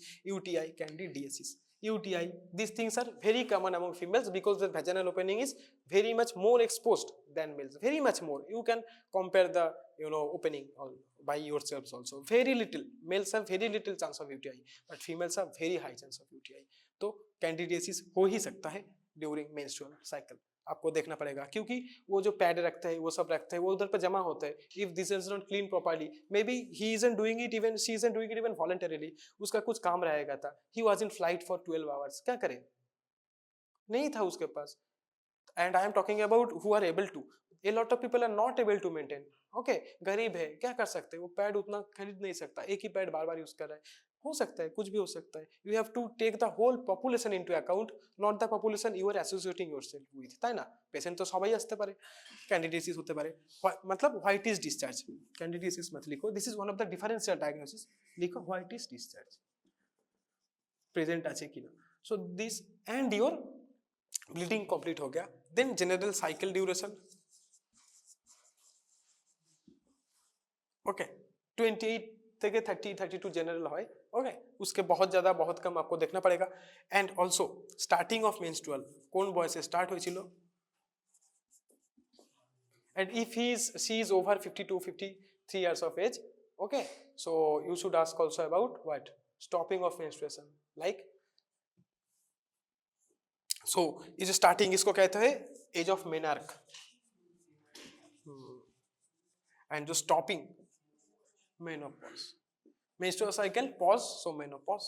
UTI, these things are very common among females because the vaginal opening is very much more exposed than males, very much more. You can compare the opening by yourselves also. Very little, males have very little chance of UTI, but females have very high chance of UTI. तो candidiasis हो ही सकता है during menstrual cycle, आपको देखना पड़ेगा, क्योंकि वो जो पैड रखता है, वो सब रखता है, वो उधर पर जमा होता है. If this is not clean properly, maybe he isn't doing it, even she isn't doing it even voluntarily, उसका कुछ काम रहेगा था, he was in flight for 12 hours, क्या करे, नहीं था उसके पास. And I am talking about who are able to, a lot of people are not able to maintain, okay, गरीब है, क्या कर सकते हैं, वो पैड उतना खरीद नहीं सकता, एक ही पैड बार बार यूज कर रहा है, हो सकता है, कुछ भी हो सकता है. You have to take the whole population into account, not the population you are associating yourself with. তাই না? পেশেন্ট তো সবাই আসতে পারে, ক্যান্ডিডিয়াসিস হতে পারে, मतलब হোয়াইট ইজ ডিসচার্জ, ক্যান্ডিডিয়াসিস मत लिखो. This is one of the differential diagnosis. लिखो হোয়াইট ইজ ডিসচার্জ प्रेजेंट আছে কিনা. So this and your bleeding complete हो गया. Then general cycle duration. Okay 28 থেকে 30-32 जनरल হয়. ओके उसके बहुत ज़्यादा बहुत कम आपको देखना पड़ेगा. And also starting of menstrual कौन बॉयसे स्टार्ट হয়েছিল. And if she is over 52-53 years of age, okay, so you should ask also about what stopping of menstruation. Like so is starting, इसको कहते हैं एज ऑफ मेनार्क. एंड जो stopping menopause, menstrual cycle pause, so menopause.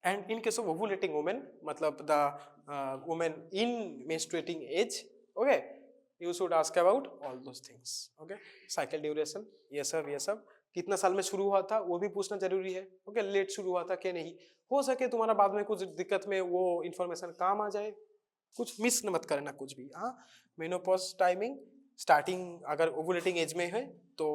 And in case of ovulating women, matlab the women in menstruating age, okay, you should ask about all those things. Okay, cycle duration, ये सब कितना साल में शुरू हुआ था वो भी पूछना जरूरी है. ओके लेट शुरू हुआ था क्या नहीं, हो सके तुम्हारा बाद में कुछ दिक्कत में वो इंफॉर्मेशन काम आ जाए, कुछ मिस मत करना कुछ भी. हाँ, मेनोपॉज टाइमिंग स्टार्टिंग अगर ओवुलेटिंग एज में है तो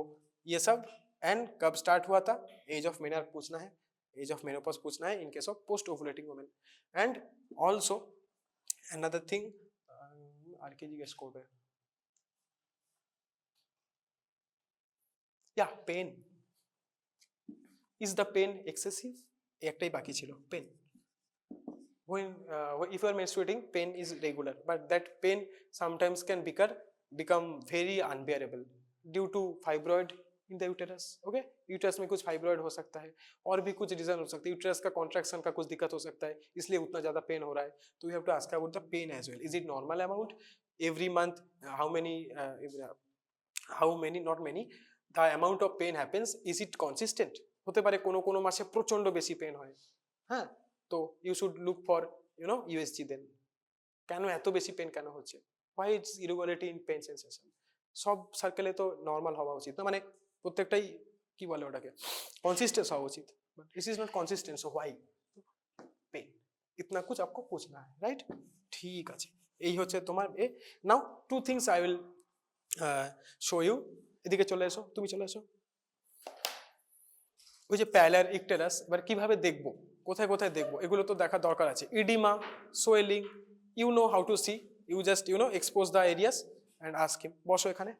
ये सब. एंड कब स्टार्ट हुआ था, एज ऑफ मेनार्क पूछना है, एज ऑफ मेनोपॉज पूछना है in case of post ovulating women. And also another thing आरकेजी का स्कोप है या pain. Is the pain excessive, एकटाई बाकी छिलो pain. when if you are menstruating, pain is regular, but that pain sometimes can become very unbearable due to fibroid in the uterus. okay, uterus में कुछ fibroid हो सकता है और भी कुछ रीजन हो सकते हैं. uterus का contraction का कुछ दिक्कत हो सकता है, इसलिए उतना ज्यादा पेन हो रहा है. तो you have to ask about the pain as well. is it normal amount every month? how many not many, the amount of pain happens, is it consistent? হতে পারে কোনো কোনো মাসে প্রচন্ড বেশি পেন হয়. হ্যাঁ, তো you should look for USG. Then কেন এত বেশি পেন কেন হচ্ছে, why it's irregularity in pain sensation. সব সার্কেলে তো নর্মাল হওয়া উচিত না, মানে প্রত্যেকটাই কি বলে ওটাকে কনসিস্টেন্স হওয়া উচিত. But this is not consistent, so why pain, इतना कुछ आपको पूछना है. राइट, ঠিক আছে, এই হচ্ছে তোমার এ. Now two things I will show you. এদিকে চলে এসো, তুমি চলে এসো. ওই যে প্যালার ইকটেরাস এবার কিভাবে দেখবো, কোথায় কোথায় দেখবো এগুলো তো দেখা দরকার আছে. Edema, swelling, you know how to see, you just expose the areas and ask him. বসো এখানে.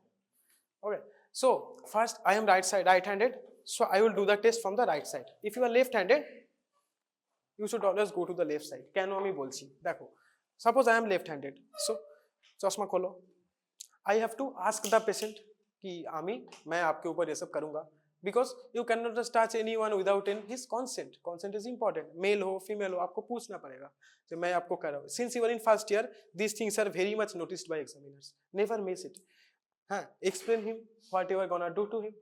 Okay, so first I am right handed, so I will do the test from the right side. If you are left handed you should always go to the left side. কেন আমি বলছি দেখো, suppose I am left handed, so চশমা खोलो. I have to ask the patient कि मैं आपके ऊपर ये सब करूंगा, because you cannot just touch anyone without his consent. Consent is important, male हो फीमेल हो, आपको पूछना पड़ेगा कि मैं आपको कर रहा हूँ. since you are in first year, these things are very much noticed by examiners. never miss it. हाँ, explain him what you are gonna do to him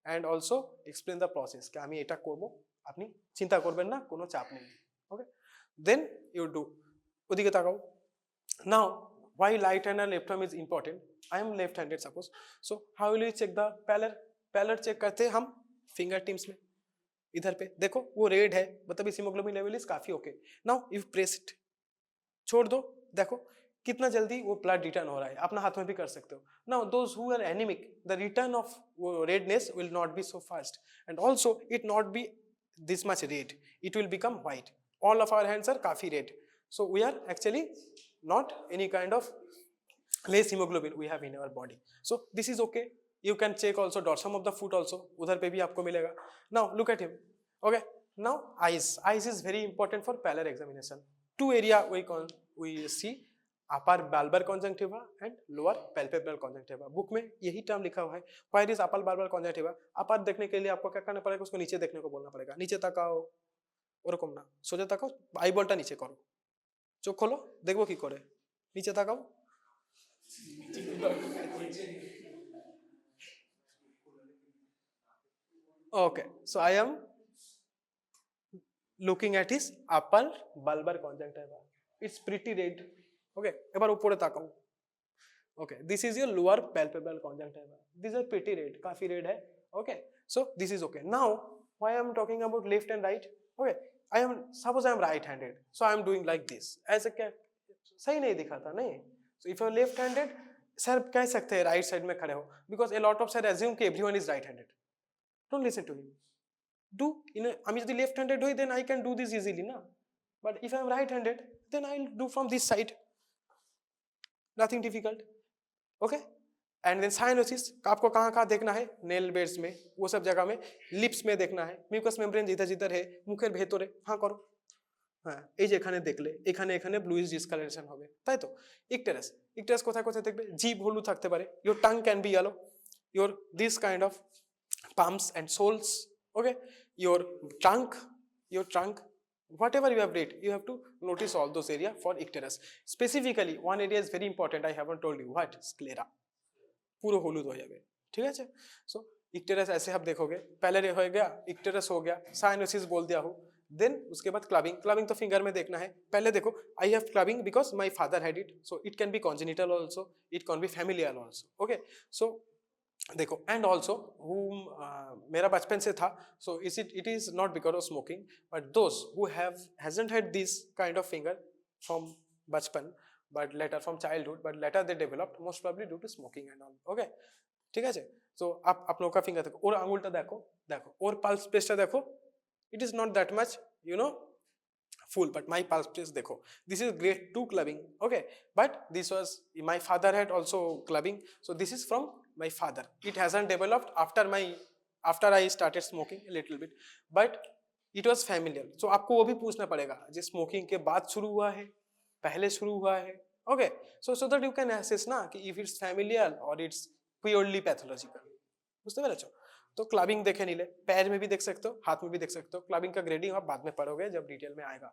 and also explain the process कि আমি এটা করব, আপনি চিন্তা করবেন না, কোনো চাপ নেই. okay, then you do. ওদিকে তাকাও. now why right hand and left arm is important? I am left handed suppose, so how will you check the pallor? Pallor check करते हैं हम फिंगर टिप्स में. इधर पे देखो वो रेड है, मतलब इस हीमोग्लोबिन लेवल इज काफी okay. Now if press it, छोड़ दो, देखो कितना जल्दी वो ब्लड रिटर्न हो रहा है. अपना हाथ में भी कर सकते हो. Now those who are anemic, the return of redness will not be so fast and also it not be this much red, it will become white. All of our hands are काफी red, so we are actually not any kind of less hemoglobin we have in our body. So this is okay. You can check also dorsum of the foot also, उधर पे भी आपको मिलेगा. Now look at him. Okay, now eyes is very important for pallor examination. Two area we see, upper bulbar conjunctiva and lower palpebral conjunctiva. Book में यही term लिखा हुआ है. Where is upper bulbar conjunctiva? अपर देखने के लिए आपको क्या करना पड़ेगा, उसको नीचे देखने को बोलना पड़ेगा. नीचे ताकाओ, ওরকম না, সোজা তাকাও, আইবলটা নিচে করো, চোখ খোলো, দেখবো কি করে, নিচে তাকাও. Okay, so I am looking at his upper bulbar conjunctiva. It's pretty red. Okay, এবার উপরে তাকাও. Okay, this is your lower palpebral conjunctiva. These are pretty red, काफी red है. Okay, so this is okay. Now why I am talking about left and right? Okay, suppose I am right handed, so I am doing like this as a cat. सही नहीं दिखाता नहीं. So if you are left handed, sir कह सकते हैं right side में खड़े हो, because a lot of sir assume कि everyone is right handed. Don't listen to him. Do আমি যদি left handed হই, then I can do this easily না. But if I am right handed, then I'll do from this side. Nothing difficult. Okay. And then cyanosis आपको कहाँ देखना है, nail beds में, वो सब जगह में, लिप्स में देखना है, মিউকাস মেমব্রেন जिधर जिधर है, মুখের ভেতরে, হ্যাঁ করো, হ্যাঁ এই যে এখানে দেখলে এখানে এখানে ব্লুইশ ডিসকালারেশন হবে, তাই তো. ইকটেরাস কোথায় কোথায় দেখবে, জিভ হলুদ থাকতে পারে, your tongue can be yellow, your this kind of palms and soles, okay, your trunk, whatever you have read, you have to notice all those area for icterus. Specifically one area is very important, I haven't told you, what? Sclera. पूरा हलूद हो जाएगा, ठीक है. सो icterus ऐसे आप देखोगे, पहले हो गया इक्टेरस, हो गया साइनोसिस बोल दिया हो, देन उसके बाद क्लबिंग तो फिंगर में देखना है. पहले देखो I have clubbing because my father had it, so it can be congenital also, it can be familial also, okay. So देखो एंड ऑल्सो मेरा बचपन से था, so it is not because of smoking, but those who hasn't had this kind of finger from बचपन, but later from childhood, but later they developed most probably due to smoking and all, okay, ठीक है. so आप लोगों का finger देखो, और अंगूठा देखो, और पल्स प्रेशर देखो, it is not that much, full, but my pulse pressure देखो, this is grade 2 clubbing, okay, but this was, my father had also clubbing, so this is from my father. It hasn't developed after I started smoking a little bit, but it was familial. so आपको वो भी पूछना पड़ेगा, जो smoking के बाद शुरू हुआ है, पहले शुरू हुआ है, okay. so that you can assess ना कि if it's familial or it's purely pathological, बुझते पेरेছো. तो क्लबिंग देखे नीले, पैर में भी देख सकते हो, हाथ में भी देख सकते हो. क्लबिंग का ग्रेडिंग आप बाद में पढ़ोगे जब डिटेल में आएगा.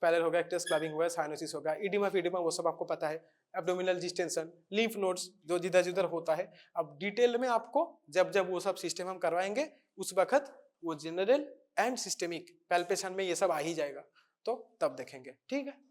पहले हो गया एक्टस क्लबिंग, हुआ साइनोसिस, होगा इडिमा वो सब आपको पता है, एब्डोमिनल डिस्टेंशन, लिम्फ नोड्स जो जिधर जिधर होता है. अब डिटेल में आपको जब जब वो सब सिस्टम हम करवाएंगे, उस वक्त वो जनरल एंड सिस्टेमिक पैल्पेशन में ये सब आ ही जाएगा, तो तब देखेंगे, ठीक है.